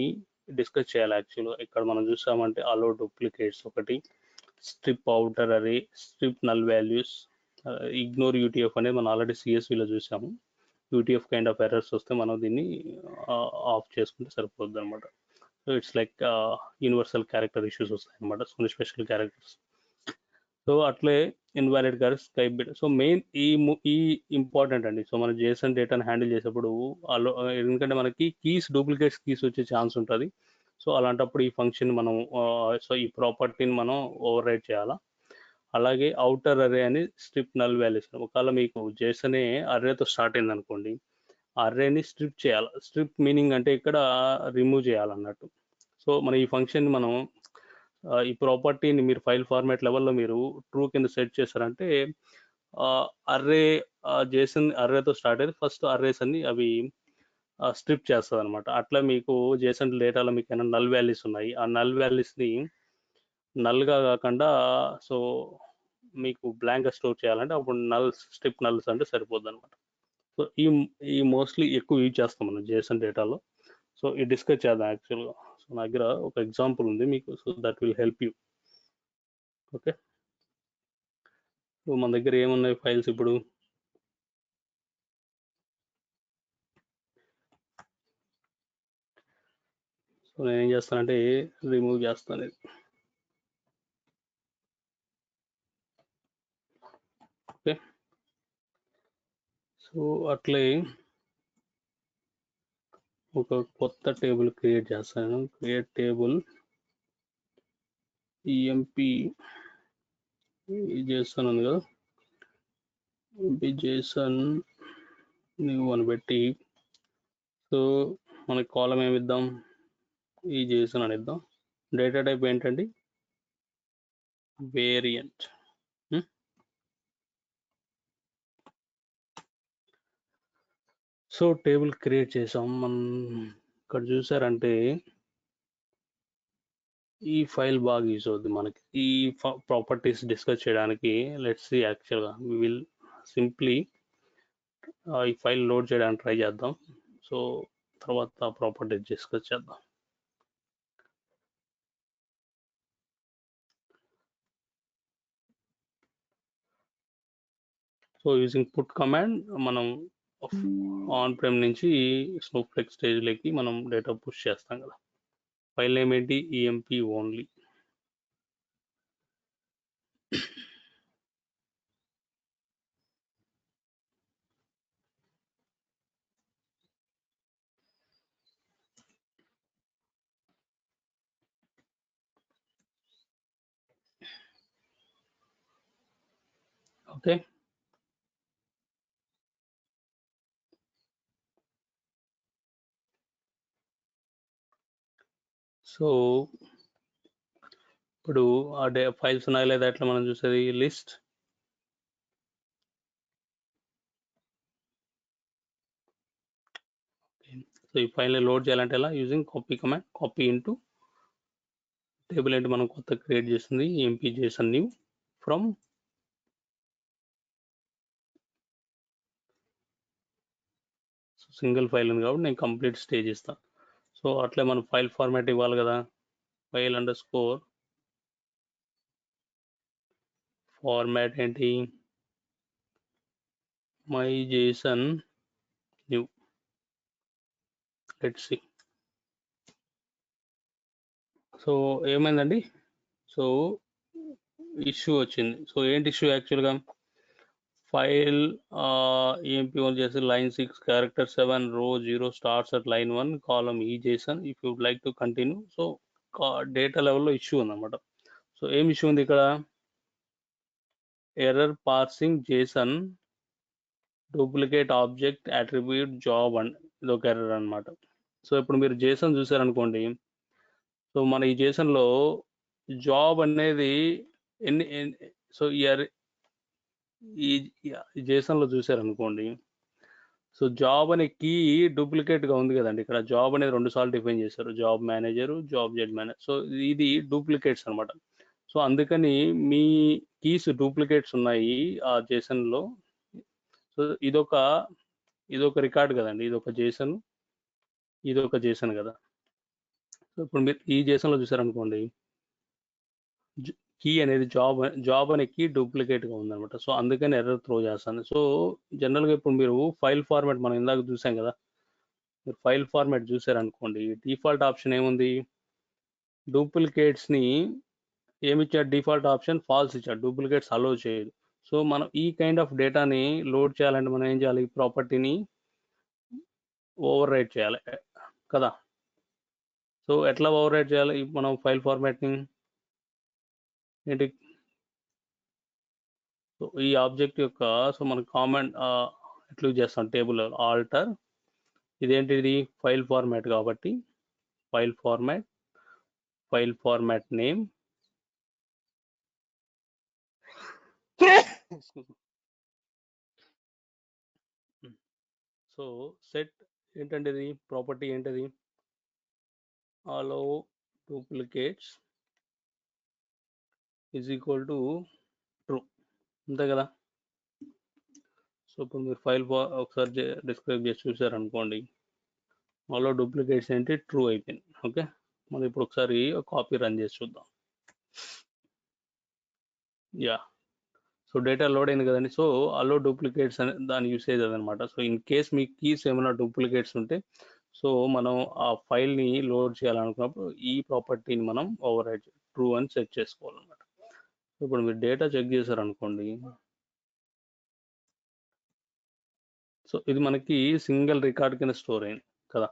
డిస్కస్ చేయాలి యాక్చువల్గా. ఇక్కడ మనం చూసామంటే అలో డూప్లికేట్స్ ఒకటి, స్ట్రిప్ అవుటర్ అరే, strip null values, ignore UTF అనేది మనం ఆల్రెడీ సిఎస్విలో చూసాము. యూటీఎఫ్ కైండ్ ఆఫ్ ఎర్రర్స్ వస్తే మనం దీన్ని ఆఫ్ చేసుకుంటే సరిపోద్ది అనమాట. So it's like universal character issues వస్తాయి అనమాట, కొన్ని స్పెషల్ క్యారెక్టర్స్. సో అట్లే invalid characters type bit. So main ఈ ఇంపార్టెంట్ అండి. సో మనం జేసన్ డేటాను హ్యాండిల్ చేసేప్పుడు ఎందుకంటే మనకి డూప్లికేట్స్ కీస్ వచ్చే ఛాన్స్ ఉంటుంది. సో అలాంటప్పుడు ఈ ఫంక్షన్ మనం సో ఈ ప్రాపర్టీని మనం ఓవర్ రైడ్ చేయాలా. అలాగే అవుటర్ అరే అని స్ట్రిప్ నల్ వాల్యూస్. ఒకవేళ మీకు జేసనే అర్రేతో స్టార్ట్ అయింది అనుకోండి, అర్రేని స్ట్రిప్ చేయాలి. స్ట్రిప్ మీనింగ్ అంటే ఇక్కడ రిమూవ్ చేయాలన్నట్టు. సో మన ఈ ఫంక్షన్ మనం ఈ ప్రాపర్టీని మీరు ఫైల్ ఫార్మాట్ లెవెల్లో మీరు ట్రూ కింద సెట్ చేశారంటే అర్రే జేసన్ అర్రేతో స్టార్ట్ అయితే ఫస్ట్ అర్రేస్ అన్ని అవి స్ట్రిప్ చేస్తుంది అనమాట. అట్లా మీకు జేసన్ డేటాలో మీకు ఏమైనా నల్ వాల్యూస్ ఉన్నాయి, ఆ నల్ వాల్యూస్ని నల్గా కాకుండా సో మీకు బ్లాంక్గా స్టోర్ చేయాలంటే అప్పుడు స్ట్రిప్ నల్స్ అంటే సరిపోద్ది అనమాట. సో ఈ మోస్ట్లీ ఎక్కువ యూజ్ చేస్తాం మనం జేసన్ డేటాలో. సో ఈ డిస్కస్ చేద్దాం యాక్చువల్గా. సో నా దగ్గర ఒక ఎగ్జాంపుల్ ఉంది మీకు, so that will help you. Okay, so మన దగ్గర ఏమున్నాయి ఫైల్స్ ఇప్పుడు. సో నేను ఏం చేస్తానంటే రిమూవ్ చేస్తాను ఇది. ఓకే, సో అట్లే ఒక కొత్త టేబుల్ క్రియేట్ చేస్తాను. క్రియేట్ టేబుల్ ఈఎంపి జేసన్ ఉంది కదా, ఎంపీ జేసన్ న్యూ అని పెట్టి సో మనకి కాలం ఏమి ఇద్దాం, ఈ జేసన్ అని ఇద్దాం. డేటా టైప్ ఏంటండి, వేరియంట్. సో టేబుల్ క్రియేట్ చేసాం. మనం ఇక్కడ చూసారంటే ఈ ఫైల్ బాగా యూజ్ అవుద్ది మనకి ఈ ప్రాపర్టీస్ డిస్కస్ చేయడానికి. లెట్స్ సి యాక్చువల్గా వి విల్ సింప్లీ ఈ ఫైల్ లోడ్ చేయడానికి ట్రై చేద్దాం. సో తర్వాత ప్రాపర్టీస్ డిస్కస్ చేద్దాం. సో యూజింగ్ పుట్ కమాండ్ మనం ఆన్ ప్రెమ్ నుంచి స్నోఫ్లేక్ స్టేజ్లోకి మనం డేటా పుష్ చేస్తాం కదా. ఫైల్ నేమ్ ఏంటి, ఈఎంపీ ఓన్లీ. ఓకే, సో ఇప్పుడు ఆ ఫైల్స్ ఉన్నాయి లేదా ఎట్లా మనం చూసేది, లిస్ట్. సో ఈ ఫైల్ని లోడ్ చేయాలంటే ఎలా, using copy command. Copy into table ఏంటి మనం కొత్త క్రియేట్ చేసింది, MP Jason new from single file ఉంది కాబట్టి నేను కంప్లీట్ స్టేజ్ ఇస్తాను. సో అట్లే మనం ఫైల్ ఫార్మాట్ ఇవ్వాలి కదా, ఫైల్ అండర్ స్కోర్ ఫార్మాట్ ఏంటి, my Jason new. Let's see. So ఏమైందండి, సో ఇష్యూ వచ్చింది. సో ఏంటి ఇష్యూ యాక్చువల్గా, ఫైల్ ఈఎంపీ ఓన్ చేసి లైన్ 6 క్యారెక్టర్ 7 రో 0 స్టార్ట్స్ అట్ లైన్ 1 కాలమ్ ఈ Jason if you'd like to continue. So data లెవెల్లో issue ఉందన్నమాట. సో ఏం ఇష్యూ ఉంది ఇక్కడ, error parsing Jason duplicate object attribute job and ఇది ఒక ఎర్రర్ అనమాట. సో ఇప్పుడు మీరు జేసన్ చూసారనుకోండి, సో మన ఈ జేసన్లో జాబ్ అనేది సో ఈ జేసన్లో చూసారనుకోండి, సో జాబ్ అనే కీ డూప్లికేట్గా ఉంది కదండి. ఇక్కడ జాబ్ అనేది 2 సార్లు డిఫైన్ చేశారు, job manager, job Z manager. So ఇది డూప్లికేట్స్ అనమాట. సో అందుకని మీ కీస్ డూప్లికేట్స్ ఉన్నాయి ఆ జేసన్లో. సో ఇదొక రికార్డ్ కదండి, ఇదొక జేసన్ కదా. సో ఇప్పుడు మీరు ఈ జేసన్లో చూసారనుకోండి, కీ అనేది జాబ్ అనే కీ డూప్లికేట్గా ఉందన్నమాట. సో అందుకని ఎర్రర్ త్రో చేస్తాను. సో జనరల్గా ఇప్పుడు మీరు ఫైల్ ఫార్మాట్ మనం ఇందాక చూసాం కదా, మీరు ఫైల్ ఫార్మాట్ చూసారనుకోండి, డిఫాల్ట్ ఆప్షన్ ఏముంది, డూప్లికేట్స్ని ఏమిచ్చాడు, డిఫాల్ట్ ఆప్షన్ ఫాల్స్ ఇచ్చాడు, డూప్లికేట్స్ అలో చేయదు. సో మనం ఈ కైండ్ ఆఫ్ డేటాని లోడ్ చేయాలంటే మనం ఏం చేయాలి, ప్రాపర్టీని ఓవర్ రైట్ చేయాలి కదా. సో ఎట్లా ఓవర్ రైట్ చేయాలి మనం ఫైల్ ఫార్మాట్ని ఏంటి, సో ఈ ఆబ్జెక్ట్ యొక్క సో మనం కామెంట్ ఎట్లా యూజ్ చేస్తాం, టేబుల్ ఆల్టర్, ఇదేంటిది ఫైల్ ఫార్మాట్ కాబట్టి file format name so set ఏంటంటే ఇది ప్రాపర్టీ ఏంటది, allow duplicates is equal to true, అంతే కదా. సో ఇప్పుడు మీరు ఫైల్ ఒకసారి డిస్క్రైబ్ చేసి చూసారనుకోండి, అలో డూప్లికేట్స్ ఏంటి ట్రూ అయిపోయింది. ఓకే, మనం ఇప్పుడు ఒకసారి కాపీ రన్ చేసి చూద్దాం. యా, సో డేటా లోడ్ అయింది కదండి. సో అలో డూప్లికేట్స్ అనే దాని యూసేజ్ అదనమాట. So in case me keys ఏమైనా డూప్లికేట్స్ ఉంటే, సో మనం ఆ ఫైల్ని లోడ్ చేయాలనుకున్నప్పుడు ఈ ప్రాపర్టీని మనం ఓవర్ రైట్ ట్రూ అని సెట్ చేసుకోవాలన్నమాట. ఇప్పుడు మీరు డేటా చెక్ చేశారనుకోండి, సో ఇది మనకి సింగిల్ రికార్డ్ కింద స్టోర్ అయింది కదా.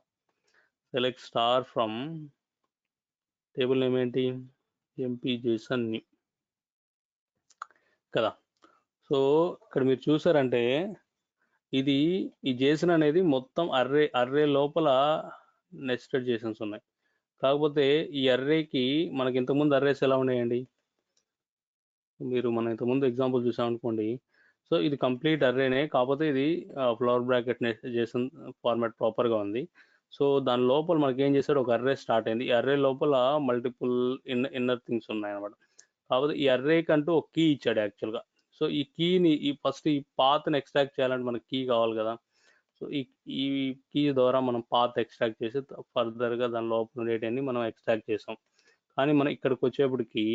Select star from table name ఏంటి, ఎంపీ జేసన్ న్యూ కదా. సో ఇక్కడ మీరు చూసారంటే ఇది ఈ జేసన్ అనేది మొత్తం అర్రే లోపల నెస్టెడ్ జేసన్స్ ఉన్నాయి. కాకపోతే ఈ అర్రేకి మనకి ఇంతకుముందు అర్రేస్ ఎలా ఉన్నాయండి, మనం ఇంతకుముందు ఎగ్జాంపుల్ చూసామనుకోండి, సో ఇది కంప్లీట్ అర్రేనే, కాకపోతే ఇది ఫ్లవర్ బ్రాకెట్ జేసన్ ఫార్మాట్ ప్రాపర్గా ఉంది. సో దాని లోపల మనకి ఏం చేశాడు, ఒక అర్రే స్టార్ట్ అయింది. ఈ అర్రే లోపల మల్టిపుల్ ఇన్నర్ థింగ్స్ ఉన్నాయి అనమాట. కాకపోతే ఈ అర్రేకి అంటూ ఒక కీ ఇచ్చాడు యాక్చువల్గా. సో ఈ కీని ఫస్ట్ ఈ పాత్ని ఎక్స్ట్రాక్ట్ చేయాలంటే మనకి కీ కావాలి కదా. సో ఈ కీ ద్వారా మనం పాత్ ఎక్స్ట్రాక్ట్ చేసి ఫర్దర్గా దాని లోపల ఉండేటివన్నీ మనం ఎక్స్ట్రాక్ట్ చేసాం. కానీ మనం ఇక్కడికి వచ్చేప్పటికి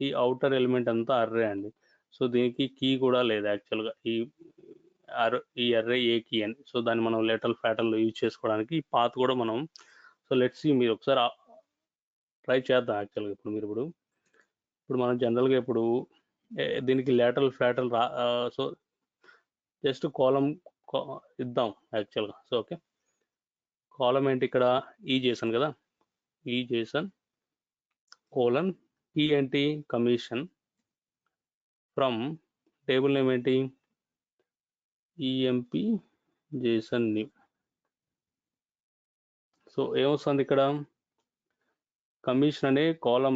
ఈ అవుటర్ ఎలిమెంట్ అంతా అర్రే అండి. సో దీనికి కీ కూడా లేదు యాక్చువల్గా ఈ అర్రే ఏ కీ అని. సో దాన్ని మనం లేటరల్ ఫ్యాటర్లో యూజ్ చేసుకోవడానికి ఈ పాత్ కూడా మనం సో లెట్స్ మీరు ఒకసారి ట్రై చేద్దాం యాక్చువల్గా. ఇప్పుడు మనం జనరల్గా ఇప్పుడు దీనికి లేటరల్ ఫ్యాటల్ సో జస్ట్ కాలం ఇద్దాం యాక్చువల్గా. సో ఓకే, కాలం ఏంటి ఇక్కడ ఈ జేసన్ కదా, ఈ జేసన్ కోలన్ ఈ ఏంటి కమిషన్ ఫ్రమ్ టేబుల్ నేమ్ ఏంటి ఈఎంపి జేసన్ న్యూ. సో ఏమొస్తుంది ఇక్కడ కమిషన్ అనే కాలం.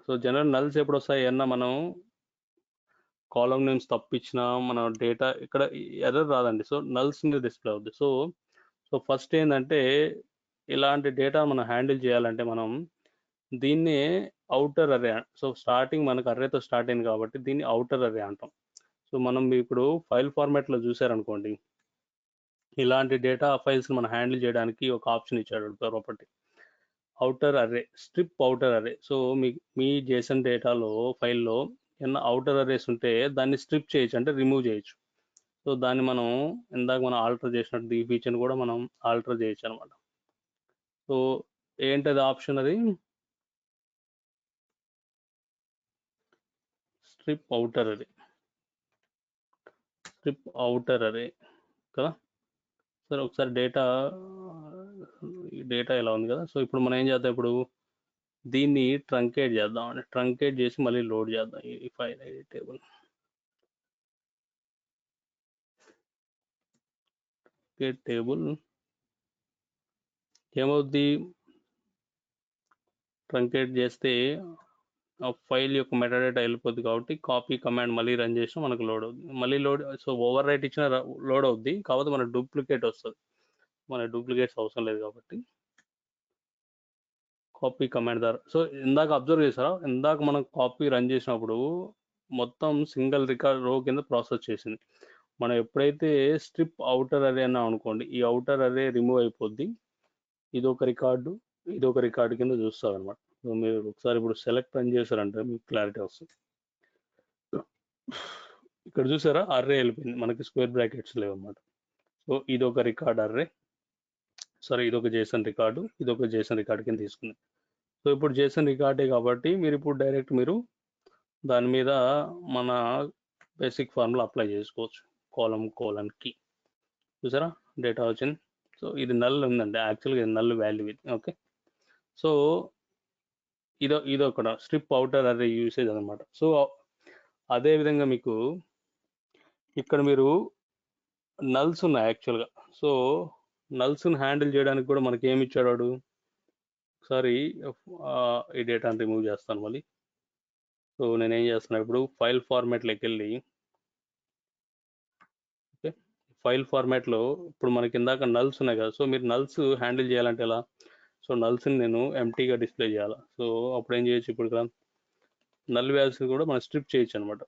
సో జనరల్ నల్స్ ఎప్పుడు వస్తాయి అన్న మనం కాలం నేమ్స్ తప్పించినా మన డేటా ఇక్కడ ఎర్రర్ రాదండి. సో నల్స్ మీద డిస్ప్లే అవుద్ది. సో ఫస్ట్ ఏంటంటే ఇలాంటి డేటా మనం హ్యాండిల్ చేయాలంటే మనం దీన్నే అవుటర్ అర్రే. సో స్టార్టింగ్ మనకు అర్రేతో స్టార్ట్ అయింది కాబట్టి దీన్ని అవుటర్ అర్రే అంటాం. సో మనం ఇప్పుడు ఫైల్ ఫార్మాట్లో చూసారనుకోండి, ఇలాంటి డేటా ఫైల్స్ మనం హ్యాండిల్ చేయడానికి ఒక ఆప్షన్ ఇచ్చాడు property outer array, strip outer array. So మీ జేసన్ డేటాలో ఫైల్లో ఏమన్నా అవుటర్ అర్రేస్ ఉంటే దాన్ని స్ట్రిప్ చేయొచ్చు, అంటే రిమూవ్ చేయొచ్చు. సో దాన్ని మనం ఇందాక మనం ఆల్టర్ చేసినట్టు ఈ ఫీచర్ని కూడా మనం ఆల్టర్ చేయొచ్చు అనమాట. సో ఏంటది ఆప్షన్, అది strip outer array. Strip outer array కదా. సరే ఒకసారి డేటా ఇలా ఉంది కదా. సో ఇప్పుడు మనం ఏం చేద్దాం, ఇప్పుడు దీన్ని ట్రంకేట్ చేద్దాం అండి. ట్రంకేట్ చేసి మళ్ళీ లోడ్ చేద్దాం ఈ ఫైల్ ఐడి టేబుల్. టేబుల్ ఏమవుద్ది, ట్రంకేట్ చేస్తే ఆ ఫైల్ యొక్క మెటాడేటా వెళ్ళిపోద్ది కాబట్టి కాపీ కమాండ్ మళ్ళీ రన్ చేసినా మనకు లోడ్ అవుద్ది. మళ్ళీ లోడ్, సో ఓవర్ రైట్ ఇచ్చిన లోడ్ అవుద్ది, కాకపోతే మన డూప్లికేట్ వస్తుంది. మన డూప్లికేట్స్ అవసరం లేదు కాబట్టి కాపీ కమాండ్ ద్వారా. సో ఇందాక అబ్జర్వ్ చేసారా, ఇందాక మనం కాపీ రన్ చేసినప్పుడు మొత్తం సింగిల్ రికార్డ్ రో కింద ప్రాసెస్ చేసింది. మనం ఎప్పుడైతే స్ట్రిప్ అవుటర్ అర్రే అన్నాం అనుకోండి, ఈ అవుటర్ అర్రే రిమూవ్ అయిపోద్ది, ఇదొక రికార్డు కింద చూస్తారు అనమాట. సో మీరు ఒకసారి ఇప్పుడు సెలెక్ట్ రన్ చేశారంటే మీకు క్లారిటీ వస్తుంది. ఇక్కడ చూసారా అర్రే వెళ్ళిపోయింది, మనకి స్క్వేర్ బ్రాకెట్స్ లేవు అనమాట. సో ఇదొక రికార్డ్ అర్రే, సరే ఇదొక జేసన్ రికార్డు, ఇదొక జేసన్ రికార్డు కింద తీసుకుంది. సో ఇప్పుడు జేసన్ రికార్డే కాబట్టి మీరు ఇప్పుడు డైరెక్ట్ మీరు దాని మీద మన బేసిక్ ఫార్ములా అప్లై చేసుకోవచ్చు. కోలన్ కీ చూసారా డేటా వచ్చింది. సో ఇది నల్ ఉందండి, యాక్చువల్గా ఇది నల్ వాల్యూ ఇది. ఓకే, సో ఇదొక స్ట్రిప్ అవుటర్ అర్రే యూసేజ్ అనమాట. సో అదేవిధంగా మీకు ఇక్కడ మీరు నల్స్ ఉన్నాయి యాక్చువల్గా. సో నల్స్ని హ్యాండిల్ చేయడానికి కూడా మనకి ఏమి ఇచ్చాడు వాడు, ఒకసారి ఈ డేటాని రిమూవ్ చేస్తాను మళ్ళీ. సో నేనేం చేస్తున్నాను, ఇప్పుడు ఫైల్ ఫార్మాట్లోకి వెళ్ళి, ఓకే ఫైల్ ఫార్మాట్లో ఇప్పుడు మనకి ఇందాక నల్స్ ఉన్నాయి కదా. సో మీరు నల్స్ హ్యాండిల్ చేయాలంటే ఎలా, సో నల్స్ని నేను ఎంటీగా డిస్ప్లే చేయాలి. సో అప్పుడు ఏం చేయొచ్చు, ఇప్పుడు ఇక్కడ నల్ వాల్యూస్ని కూడా మనం స్ట్రిప్ చేయొచ్చు అనమాట.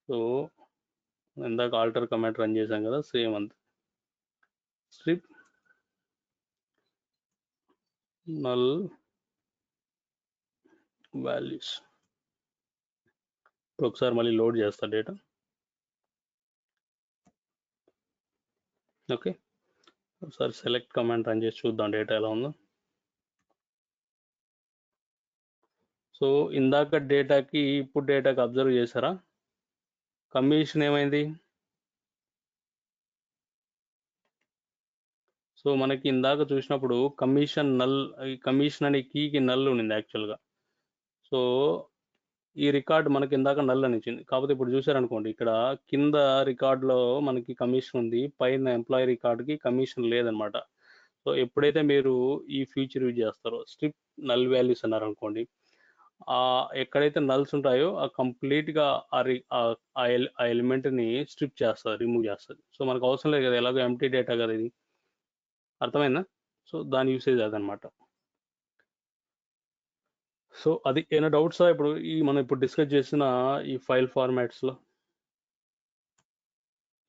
సో ఇందాక ఆల్టర్ కమాండ్ రన్ చేశాం కదా, సేమ్ అంత స్ట్రిప్ నల్ వాల్యూస్. ఇప్పుడు ఒకసారి మళ్ళీ లోడ్ చేస్తా డేటా. ఓకే, ఒకసారి సెలెక్ట్ కమాండ్ రన్ చేసి చూద్దాం డేటా ఎలా ఉందో. సో ఇందాక డేటాకి ఇప్పుడు డేటాకి అబ్జర్వ్ చేశారా, కమిషన్ ఏమైంది. సో మనకి ఇందాక చూసినప్పుడు కమిషన్ అనే కీకి నల్ ఉండింది యాక్చువల్గా. సో ఈ రికార్డ్ మనకి ఇందాక నల్ అని ఇచ్చింది, కాకపోతే ఇప్పుడు చూసారనుకోండి ఇక్కడ కింద రికార్డులో మనకి కమిషన్ ఉంది, పైన ఎంప్లాయీ రికార్డుకి కమిషన్ లేదనమాట. సో ఎప్పుడైతే మీరు ఈ ఫీచర్ యూజ్ చేస్తారో స్ట్రిప్ నల్ వాల్యూస్ అన్నారు అనుకోండి, ఎక్కడైతే నల్స్ ఉంటాయో ఆ కంప్లీట్గా ఆ ఎలిమెంట్ని స్ట్రిప్ చేస్తుంది, రిమూవ్ చేస్తుంది. సో మనకు అవసరం లేదు కదా, ఎలాగో ఎంటీ డేటా కదా ఇది, అర్థమైందా. సో దాని యూసేజ్ అదనమాట. సో అది ఏమైనా డౌట్సా ఇప్పుడు మనం ఇప్పుడు డిస్కస్ చేసిన ఈ ఫైల్ ఫార్మాట్స్లో,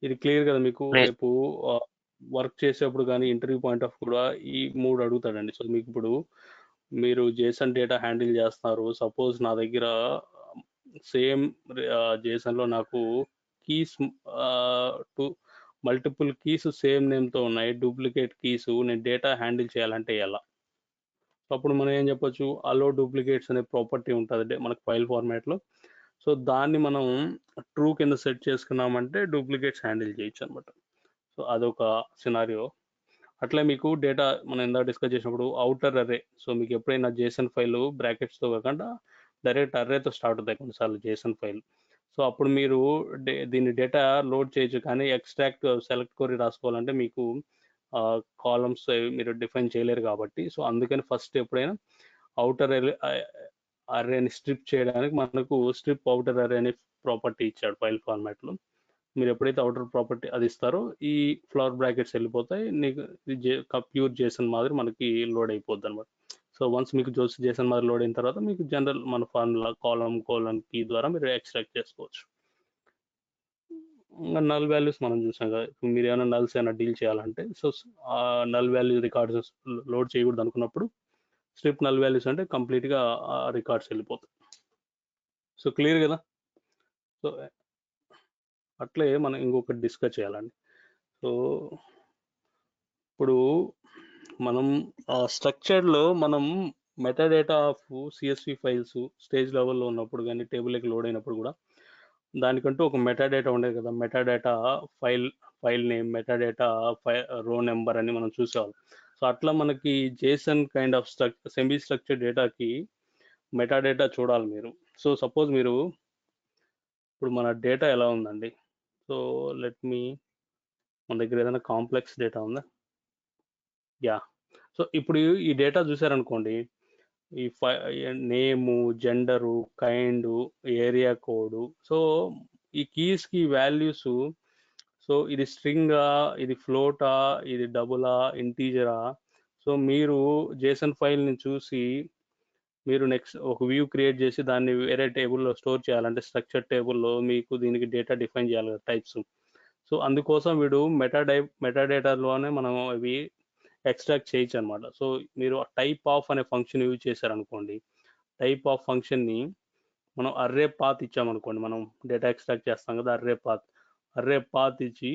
ఇది క్లియర్ కదా మీకు. రేపు వర్క్ చేసేప్పుడు కానీ ఇంటర్వ్యూ పాయింట్ ఆఫ్ కూడా ఈ 3 అడుగుతాడండి. సో మీకు ఇప్పుడు మీరు జేసన్ డేటా హ్యాండిల్ చేస్తున్నారు, సపోజ్ నా దగ్గర సేమ్ జేసన్లో నాకు keys two multiple keys same నేమ్తో ఉన్నాయి, డూప్లికేట్ కీస్ నేను డేటా హ్యాండిల్ చేయాలంటే ఎలా? అప్పుడు మనం ఏం చెప్పొచ్చు, అలో డూప్లికేట్స్ అనే ప్రాపర్టీ ఉంటుంది మనకు ఫైల్ ఫార్మాట్లో. సో దాన్ని మనం ట్రూ కింద సెట్ చేసుకున్నామంటే డూప్లికేట్స్ హ్యాండిల్ చేయొచ్చు అనమాట. సో అదొక సినారియో. అట్లా మీకు డేటా మనం ఇందాక డిస్కస్ చేసినప్పుడు అవుటర్ అర్రే. సో మీకు ఎప్పుడైనా జేసన్ ఫైల్ బ్రాకెట్స్తో కాకుండా డైరెక్ట్ అర్రేతో స్టార్ట్ అవుతాయి కొన్నిసార్లు జేసన్ ఫైల్. సో అప్పుడు మీరు దీన్ని డేటా లోడ్ చేయొచ్చు, కానీ ఎక్స్ట్రాక్ట్ సెలెక్ట్ కొరి రాసుకోవాలంటే మీకు కాలమ్స్ మీరు డిఫైన్ చేయలేరు కాబట్టి. సో అందుకని ఫస్ట్ ఎప్పుడైనా అవుటర్ అర్రేని స్ట్రిప్ చేయడానికి మనకు స్ట్రిప్ అవుటర్ అర్రే అనే ప్రాపర్టీ ఇచ్చాడు ఫైల్ ఫార్మాట్లో. మీరు ఎప్పుడైతే అవుటర్ ప్రాపర్టీ అది ఇస్తారో ఈ ఫ్లవర్ బ్రాకెట్స్ వెళ్ళిపోతాయి, నీకు ప్యూర్ జేసన్ మాదిరి మనకి లోడ్ అయిపోద్ది అనమాట. సో వన్స్ మీకు జేసన్ మాదిరి లోడ్ అయిన తర్వాత మీకు జనరల్ మన ఫార్ములా కోలన్ కీ ద్వారా మీరు ఎక్స్ట్రాక్ట్ చేసుకోవచ్చు. ఇంకా నల్ వాల్యూస్ మనం చూసాం కదా, ఇప్పుడు మీరు ఏమైనా నల్స్ ఏమైనా డీల్ చేయాలంటే so null value records load చేయకూడదు అనుకున్నప్పుడు స్ట్రిప్ నల్ వాల్యూస్ అంటే కంప్లీట్గా రికార్డ్స్ వెళ్ళిపోతాయి. సో క్లియర్ కదా? సో అట్లే మనం ఇంకొకటి డిస్కస్ చేయాలండి. సో ఇప్పుడు మనం స్ట్రక్చర్లో మనం metadata of CSV files stage లెవెల్లో ఉన్నప్పుడు కానీ టేబుల్కి లోడ్ అయినప్పుడు కూడా దానికంటూ ఒక మెటాడేటా ఉండేది కదా, metadata file name, metadata row number అని మనం చూసేవాళ్ళం. సో అట్లా మనకి JSON kind of semi structure డేటాకి మెటాడేటా చూడాలి మీరు. సో సపోజ్ మీరు ఇప్పుడు మన డేటా ఎలా ఉందండి, సో లెట్ మీ మన దగ్గర ఏదైనా కాంప్లెక్స్ డేటా ఉందా? యా. సో ఇప్పుడు ఈ డేటా చూసారనుకోండి, ఈ name, gender, kind, area code. So ఈ కీస్కి వాల్యూస్, సో ఇది స్ట్రింగా, ఇది ఫ్లోటా, ఇది డబులా, ఇంటీజరా. సో మీరు జేసన్ ఫైల్ని చూసి మీరు నెక్స్ట్ ఒక వ్యూ క్రియేట్ చేసి దాన్ని వేరే టేబుల్లో స్టోర్ చేయాలంటే స్ట్రక్చర్ టేబుల్లో మీకు దీనికి డేటా డిఫైన్ చేయాలి కదా టైప్స్. సో అందుకోసం వీడు మెటాడేటాలోనే మనం అవి ఎక్స్ట్రాక్ట్ చేయొచ్చు అనమాట. సో మీరు టైప్ ఆఫ్ అనే ఫంక్షన్ యూజ్ చేశారనుకోండి, టైప్ ఆఫ్ ఫంక్షన్ని మనం అర్రే పాత్ ఇచ్చామనుకోండి, మనం డేటా ఎక్స్ట్రాక్ట్ చేస్తాం కదా అర్రే పాత్ ఇచ్చి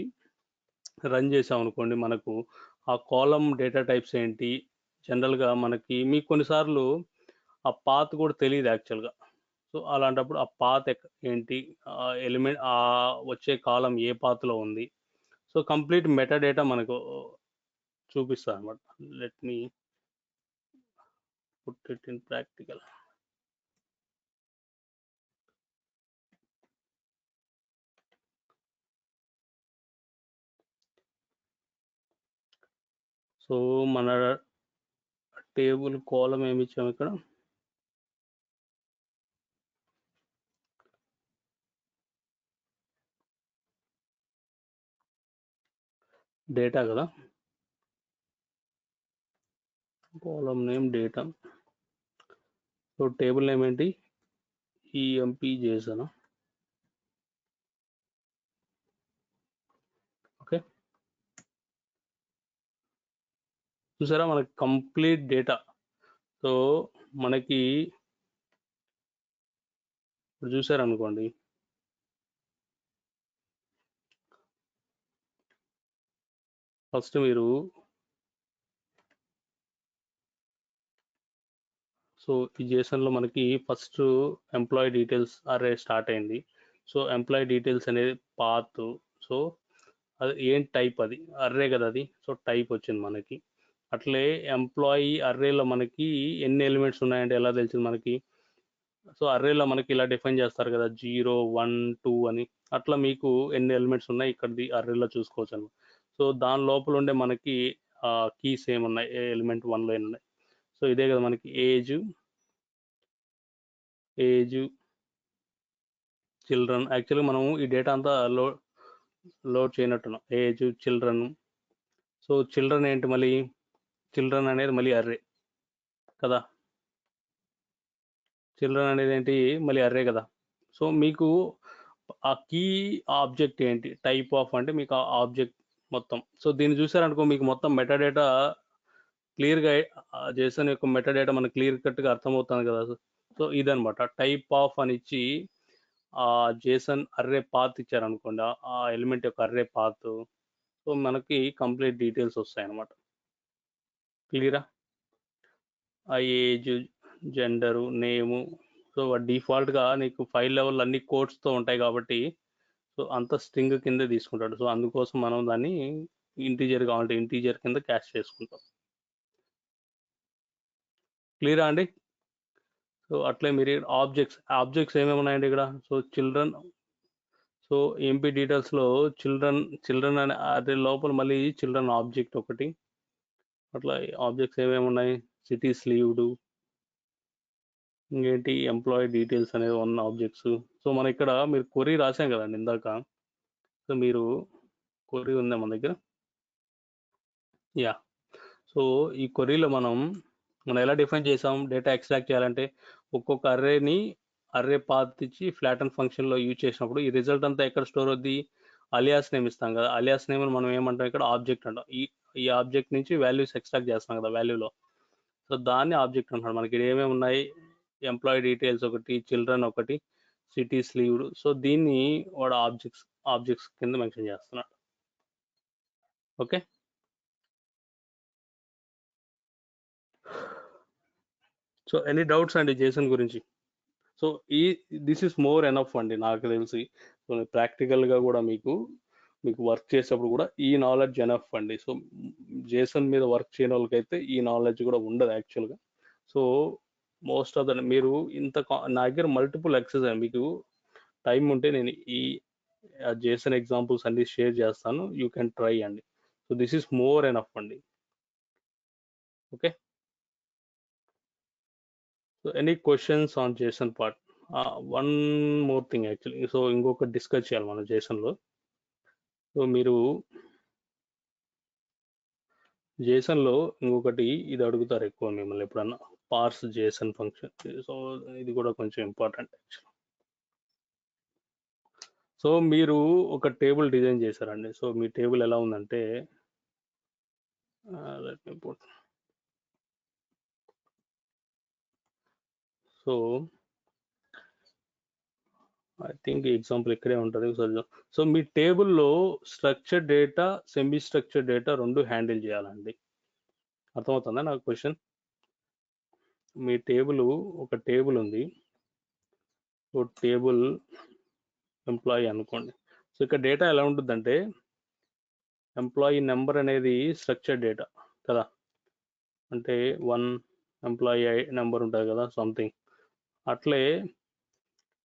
రన్ చేసామనుకోండి, మనకు ఆ కాలం డేటా టైప్స్ ఏంటి జనరల్గా మనకి మీకు కొన్నిసార్లు ఆ పాత్ కూడా తెలియదు యాక్చువల్గా. సో అలాంటప్పుడు ఆ పాత్ ఏంటి, ఎలిమెంట్ వచ్చే కాలం ఏ పాత్లో ఉంది, సో కంప్లీట్ మెటాడేటా మనకు చూపిస్తుంది అనమాట. Let me put it in practical. So మన టేబుల్ కాలం ఏమి ఇచ్చాము ఇక్కడ, డేటా కదా, కాలం name data. So table name ఏంటి, ఈఎంపీ జేసన్. ఓకే, చూసారా మనకి కంప్లీట్ డేటా. సో మనకి ఇప్పుడు చూసారనుకోండి, ఫస్ట్ మీరు సో ఈ జేసన్లో మనకి first employee details array start అయింది. సో ఎంప్లాయీ డీటెయిల్స్ అనేది పాత్. సో అది ఏం టైప్, అది అర్రే కదా అది, సో టైప్ వచ్చింది మనకి. అట్లే ఎంప్లాయీ అర్రేలో మనకి ఎన్ని ఎలిమెంట్స్ ఉన్నాయంటే ఎలా తెలిసింది మనకి, సో అర్రేలో మనకి ఇలా డిఫైన్ చేస్తారు కదా 0, 1, 2 అని. అట్లా మీకు ఎన్ని ఎలిమెంట్స్ ఉన్నాయి ఇక్కడది అర్రేలో చూసుకోవచ్చు అనమాట. సో దాని లోపల ఉండే మనకి కీస్ ఏమున్నాయి, ఎలిమెంట్ 1లో ఎన్ని ఉన్నాయి. సో ఇదే కదా మనకి ఏజ్ చిల్డ్రన్. యాక్చువల్గా మనం ఈ డేటా అంతా లోడ్ చేయనట్టున్నాం, ఏజ్ చిల్డ్రన్. సో చిల్డ్రన్ ఏంటి, మళ్ళీ చిల్డ్రన్ అనేది మళ్ళీ అర్రే కదా, చిల్డ్రన్ అనేది ఏంటి మళ్ళీ అర్రే కదా. సో మీకు ఆ కీ ఆబ్జెక్ట్ ఏంటి, టైప్ ఆఫ్ అంటే మీకు ఆ ఆబ్జెక్ట్ మొత్తం. సో దీన్ని చూసారనుకో మీకు మొత్తం మెటాడేటా క్లియర్గా, జేసన్ యొక్క మెటాడేటా మనకు క్లియర్ కట్గా అర్థమవుతుంది కదా. సో ఇదనమాట టైప్ ఆఫ్ అని ఇచ్చి ఆ జేసన్ అర్రే పాత్ ఇచ్చారనుకోండి, ఆ ఎలిమెంట్ యొక్క అర్రే పాత్, సో మనకి కంప్లీట్ డీటెయిల్స్ వస్తాయి అన్నమాట. క్లియరా? ఆ ఏజ్, జెండరు, నేము, సో డిఫాల్ట్గా నీకు ఫైల్ లెవెల్ అన్ని కోడ్స్తో ఉంటాయి కాబట్టి సో అంత స్ట్రింగ్ కింద తీసుకుంటాడు. సో అందుకోసం మనం దాన్ని ఇంటీజర్ కావాలంటే ఇంటీజర్ కింద క్యాష్ చేసుకుంటాం. క్లియరా అండి? సో అట్లే మీరు ఆబ్జెక్ట్స్ ఏమేమి ఉన్నాయండి ఇక్కడ? సో చిల్డ్రన్, సో ఎంపీ డీటెయిల్స్లో చిల్డ్రన్ అనే అదే లోపల మళ్ళీ చిల్డ్రన్ ఆబ్జెక్ట్ ఒకటి, అట్లా ఆబ్జెక్ట్స్ ఏమేమి ఉన్నాయి? సిటీస్ లీవ్డ్, ఇంకేంటి ఎంప్లాయీ డీటెయిల్స్ అనేది ఉన్న ఆబ్జెక్ట్స్. సో మన ఇక్కడ మీరు క్వరీ రాసాం కదండి ఇందాక, సో మీరు క్వరీ ఉందా మన దగ్గర? యా. సో ఈ క్వరీలో మనం ఎలా డిఫైన్ చేసాం? డేటా ఎక్స్ట్రాక్ట్ చేయాలంటే ఒక్కొక్క అర్రే పాత్ ఇచ్చి ఫ్లాటన్ ఫంక్షన్లో యూజ్ చేసినప్పుడు ఈ రిజల్ట్ అంతా ఎక్కడ స్టోర్ అవుద్ది? అలియాస్ నేమ్ ఇస్తాం కదా, అలియాస్ నేమ్ మనం ఏమంటాం ఇక్కడ? ఆబ్జెక్ట్ అంటాం. ఈ ఆబ్జెక్ట్ నుంచి వాల్యూస్ ఎక్స్ట్రాక్ట్ చేస్తాం కదా వాల్యూలో, సో దాన్ని ఆబ్జెక్ట్ అంటాడు. మనకి ఏమేమి ఉన్నాయి? ఎంప్లాయీ డీటెయిల్స్ ఒకటి, చిల్డ్రన్ ఒకటి, సిటీస్ లీవ్డ్. సో దీన్ని వాడు ఆబ్జెక్ట్స్ కింద మెన్షన్ చేస్తున్నాడు. ఓకే. సో ఎనీ డౌట్స్ అండి జేసన్ గురించి? So this is more enough అండి నాకు తెలిసి. సో ప్రాక్టికల్గా కూడా మీకు వర్క్ చేసేటప్పుడు కూడా ఈ నాలెడ్జ్ ఎనఫ్ అండి. సో జేసన్ మీద వర్క్ చేయని వాళ్ళకైతే ఈ నాలెడ్జ్ కూడా ఉండదు యాక్చువల్గా. సో మోస్ట్ ఆఫ్ ద మీరు నా దగ్గర మల్టిపుల్ ఎక్సెస్, మీకు టైం ఉంటే నేను ఈ జేసన్ ఎగ్జాంపుల్స్ అన్ని షేర్ చేస్తాను, యూ కెన్ ట్రై అండి. So this is more enough అండి. Okay. So any questions on JSON part? One more thing actually, so ఇంకొక డిస్కస్ చేయాలి మనం జేసన్లో. సో మీరు జేసన్లో ఇంకొకటి ఇది అడుగుతారు ఎక్కువ మిమ్మల్ని ఎప్పుడన్నా, పార్స్ జేసన్ ఫంక్షన్. సో ఇది కూడా కొంచెం ఇంపార్టెంట్ యాక్చువల్. సో మీరు ఒక టేబుల్ డిజైన్ చేశారండి. సో మీ టేబుల్ ఎలా ఉందంటే, let me put. So I think example ఇక్కడే ఉంటుంది. సో మీ టేబుల్లో structure data, semi structure data రెండు హ్యాండిల్ చేయాలండి. అర్థమవుతుందా నాకు క్వశ్చన్? మీ ఒక టేబుల్ ఉంది, సో టేబుల్ ఎంప్లాయీ అనుకోండి. సో ఇక్కడ డేటా ఎలా ఉంటుందంటే, ఎంప్లాయీ నెంబర్ అనేది స్ట్రక్చర్ డేటా కదా, అంటే 1 ఎంప్లాయీ నెంబర్ ఉంటుంది కదా సంథింగ్. అట్లే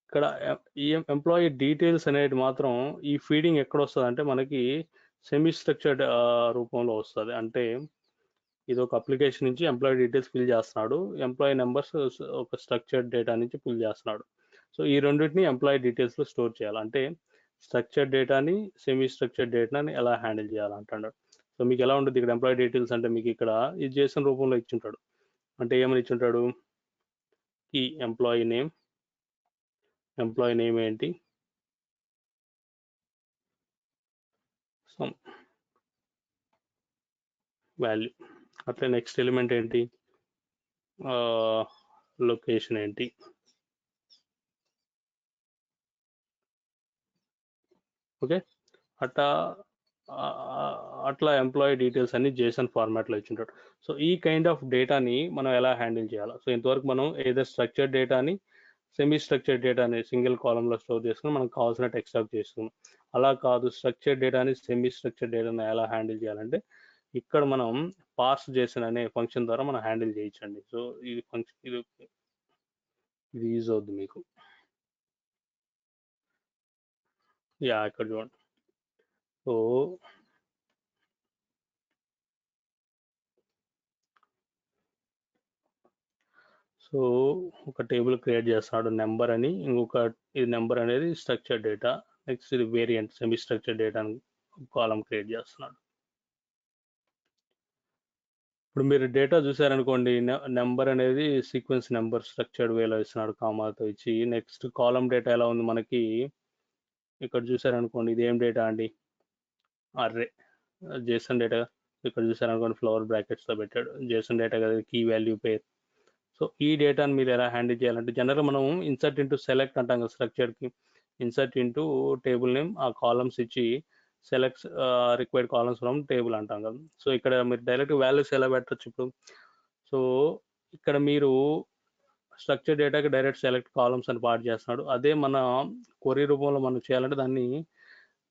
ఇక్కడ ఈ ఎంప్లాయీ డీటెయిల్స్ అనేది మాత్రం ఈ ఫీడింగ్ ఎక్కడ వస్తుంది అంటే మనకి సెమీ స్ట్రక్చర్డ్ రూపంలో వస్తుంది. అంటే ఇది ఒక అప్లికేషన్ నుంచి ఎంప్లాయీ డీటెయిల్స్ ఫిల్ చేస్తున్నాడు, ఎంప్లాయీ నెంబర్స్ ఒక స్ట్రక్చర్డ్ డేటా నుంచి ఫిల్ చేస్తున్నాడు. సో ఈ రెండింటిని ఎంప్లాయీ డీటెయిల్స్లో స్టోర్ చేయాలి. అంటే స్ట్రక్చర్డ్ డేటాని, సెమీ స్ట్రక్చర్డ్ డేటాని ఎలా హ్యాండిల్ చేయాలంటున్నాడు. సో మీకు ఎలా ఉంటుంది ఇక్కడ ఎంప్లాయీ డీటెయిల్స్ అంటే, మీకు ఇక్కడ ఈ జేసన్ రూపంలో ఇచ్చింటాడు. అంటే ఏమని ఇచ్చింటాడు? ఈ ఎంప్లాయీ నేమ్ ఏంటి, సమ్ వాల్యూ. అట్లా నెక్స్ట్ ఎలిమెంట్ ఏంటి, లొకేషన్ ఏంటి. ఓకే. అట్లా ఎంప్లాయీ డీటెయిల్స్ అన్ని జేసన్ ఫార్మాట్లో ఇచ్చింటాడు. సో ఈ కైండ్ ఆఫ్ డేటాని మనం ఎలా హ్యాండిల్ చేయాలి? సో ఇంతవరకు మనం ఏదో స్ట్రక్చర్డ్ డేటాని, సెమీ స్ట్రక్చర్డ్ డేటాని సింగిల్ కాలంలో స్టోర్ చేసుకుని మనకు కావాల్సినట్టు ఎక్స్ట్రాక్ట్ చేసుకున్నాం. అలా కాదు, స్ట్రక్చర్డ్ డేటాని, సెమీ స్ట్రక్చర్డ్ డేటాని ఎలా హ్యాండిల్ చేయాలంటే ఇక్కడ మనం పార్స్ జేసన్ అనే ఫంక్షన్ ద్వారా మనం హ్యాండిల్ చేయొచ్చండి. సో ఇది ఫంక్షన్, ఇది యూజ్ అవుద్ది మీకు. యా ఇక్కడ చూడండి. సో ఒక టేబుల్ క్రియేట్ చేస్తున్నాడు నెంబర్ అని, ఇది నెంబర్ అనేది స్ట్రక్చర్ డేటా, నెక్స్ట్ ఇది వేరియంట్ సెమీ స్ట్రక్చర్ డేటా కాలం క్రియేట్ చేస్తున్నాడు. ఇప్పుడు మీరు డేటా చూసారనుకోండి, నెంబర్ అనేది సీక్వెన్స్ నెంబర్ స్ట్రక్చర్డ్ వేలో ఇస్తున్నాడు కామాతో ఇచ్చి. నెక్స్ట్ కాలం డేటా ఎలా ఉంది మనకి, ఇక్కడ చూసారనుకోండి ఇది ఏం డేటా అండి, అర్రే జేసన్ డేటా. ఇక్కడ చూసారనుకోండి ఫ్లవర్ బ్రాకెట్స్తో పెట్టాడు, జేసన్ డేటా కదా, కీ వాల్యూ పేర్. సో ఈ డేటాని మీరు ఎలా హ్యాండిల్ చేయాలంటే, జనరల్గా మనం ఇన్సర్ట్ ఇంటూ సెలెక్ట్ అంటాం కదా స్ట్రక్చర్కి. ఇన్సర్ట్ ఇంటూ టేబుల్ నేమ్ ఆ కాలమ్స్ ఇచ్చి select required columns from table అంటాం కదా. సో ఇక్కడ మీరు డైరెక్ట్ వాల్యూస్ ఎలా పెట్టచ్చు ఇప్పుడు. సో ఇక్కడ మీరు స్ట్రక్చర్ డేటాకి డైరెక్ట్ సెలెక్ట్ కాలమ్స్ అని పార్ట్ చేస్తున్నాడు. అదే మన క్వరీ రూపంలో మనం చేయాలంటే దాన్ని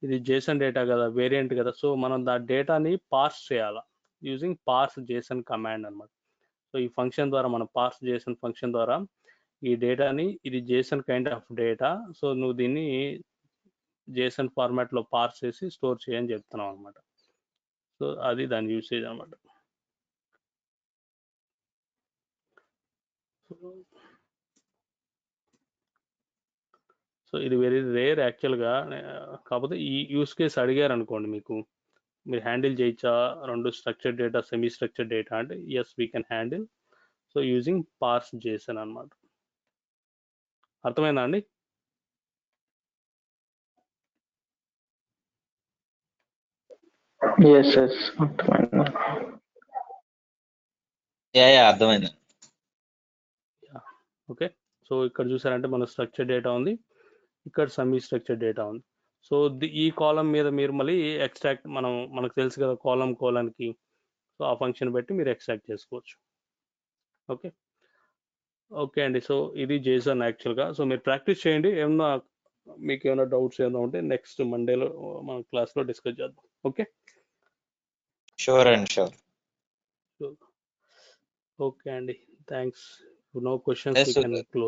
ఇది జేసన్ డేటా కదా, వేరియంట్ కదా. సో మనం దా డేటాని పార్స్ చేయాలి యూజింగ్ పార్స్ జేసన్ కమాండ్ అనమాట. సో ఈ ఫంక్షన్ ద్వారా మనం పార్స్ జేసన్ ఫంక్షన్ ద్వారా ఈ డేటాని, ఇది Jason kind of data, so నువ్వు దీన్ని జేసన్ ఫార్మాట్లో పార్స్ చేసి స్టోర్ చేయని చెప్తున్నావు అనమాట. సో అది దాని యూసేజ్ అనమాట. సో ఇది వెరీ రేర్ యాక్చువల్గా. కాకపోతే ఈ యూస్ కేస్ అడిగారు అనుకోండి, మీకు మీరు హ్యాండిల్ చేయొచ్చా రెండు structure data semi structure data అంటే yes we can handle. So using parse JSON అనమాట. అర్థమైందా అండి? ఎస్ ఎస్ అర్థమైంది. యా అర్థమైంది. ఓకే. సో ఇక్కడ చూసారంటే మన స్ట్రక్చర్ డేటా ఉంది, ఇక్కడ సెమీ స్ట్రక్చర్ డేటా ఉంది. సో ఈ కాలం మీద మీరు మళ్ళీ ఎక్స్ట్రాక్ట్, మనకు తెలుసు కదా కోలంకి, సో ఆ ఫంక్షన్ బట్టి మీరు ఎక్స్ట్రాక్ట్ చేసుకోవచ్చు. ఓకే ఓకే అండి. సో ఇది జేసన్ యాక్చువల్గా. సో మీరు ప్రాక్టీస్ చేయండి. మీకు ఏమైనా డౌట్స్ ఏమైనా ఉంటే నెక్స్ట్ మండేలో మన క్లాస్లో డిస్కస్ చేద్దాం. ఓకే. షూర్ అండి, షూర్. ఓకే అండి, thanks. No questions, Yes, we can close.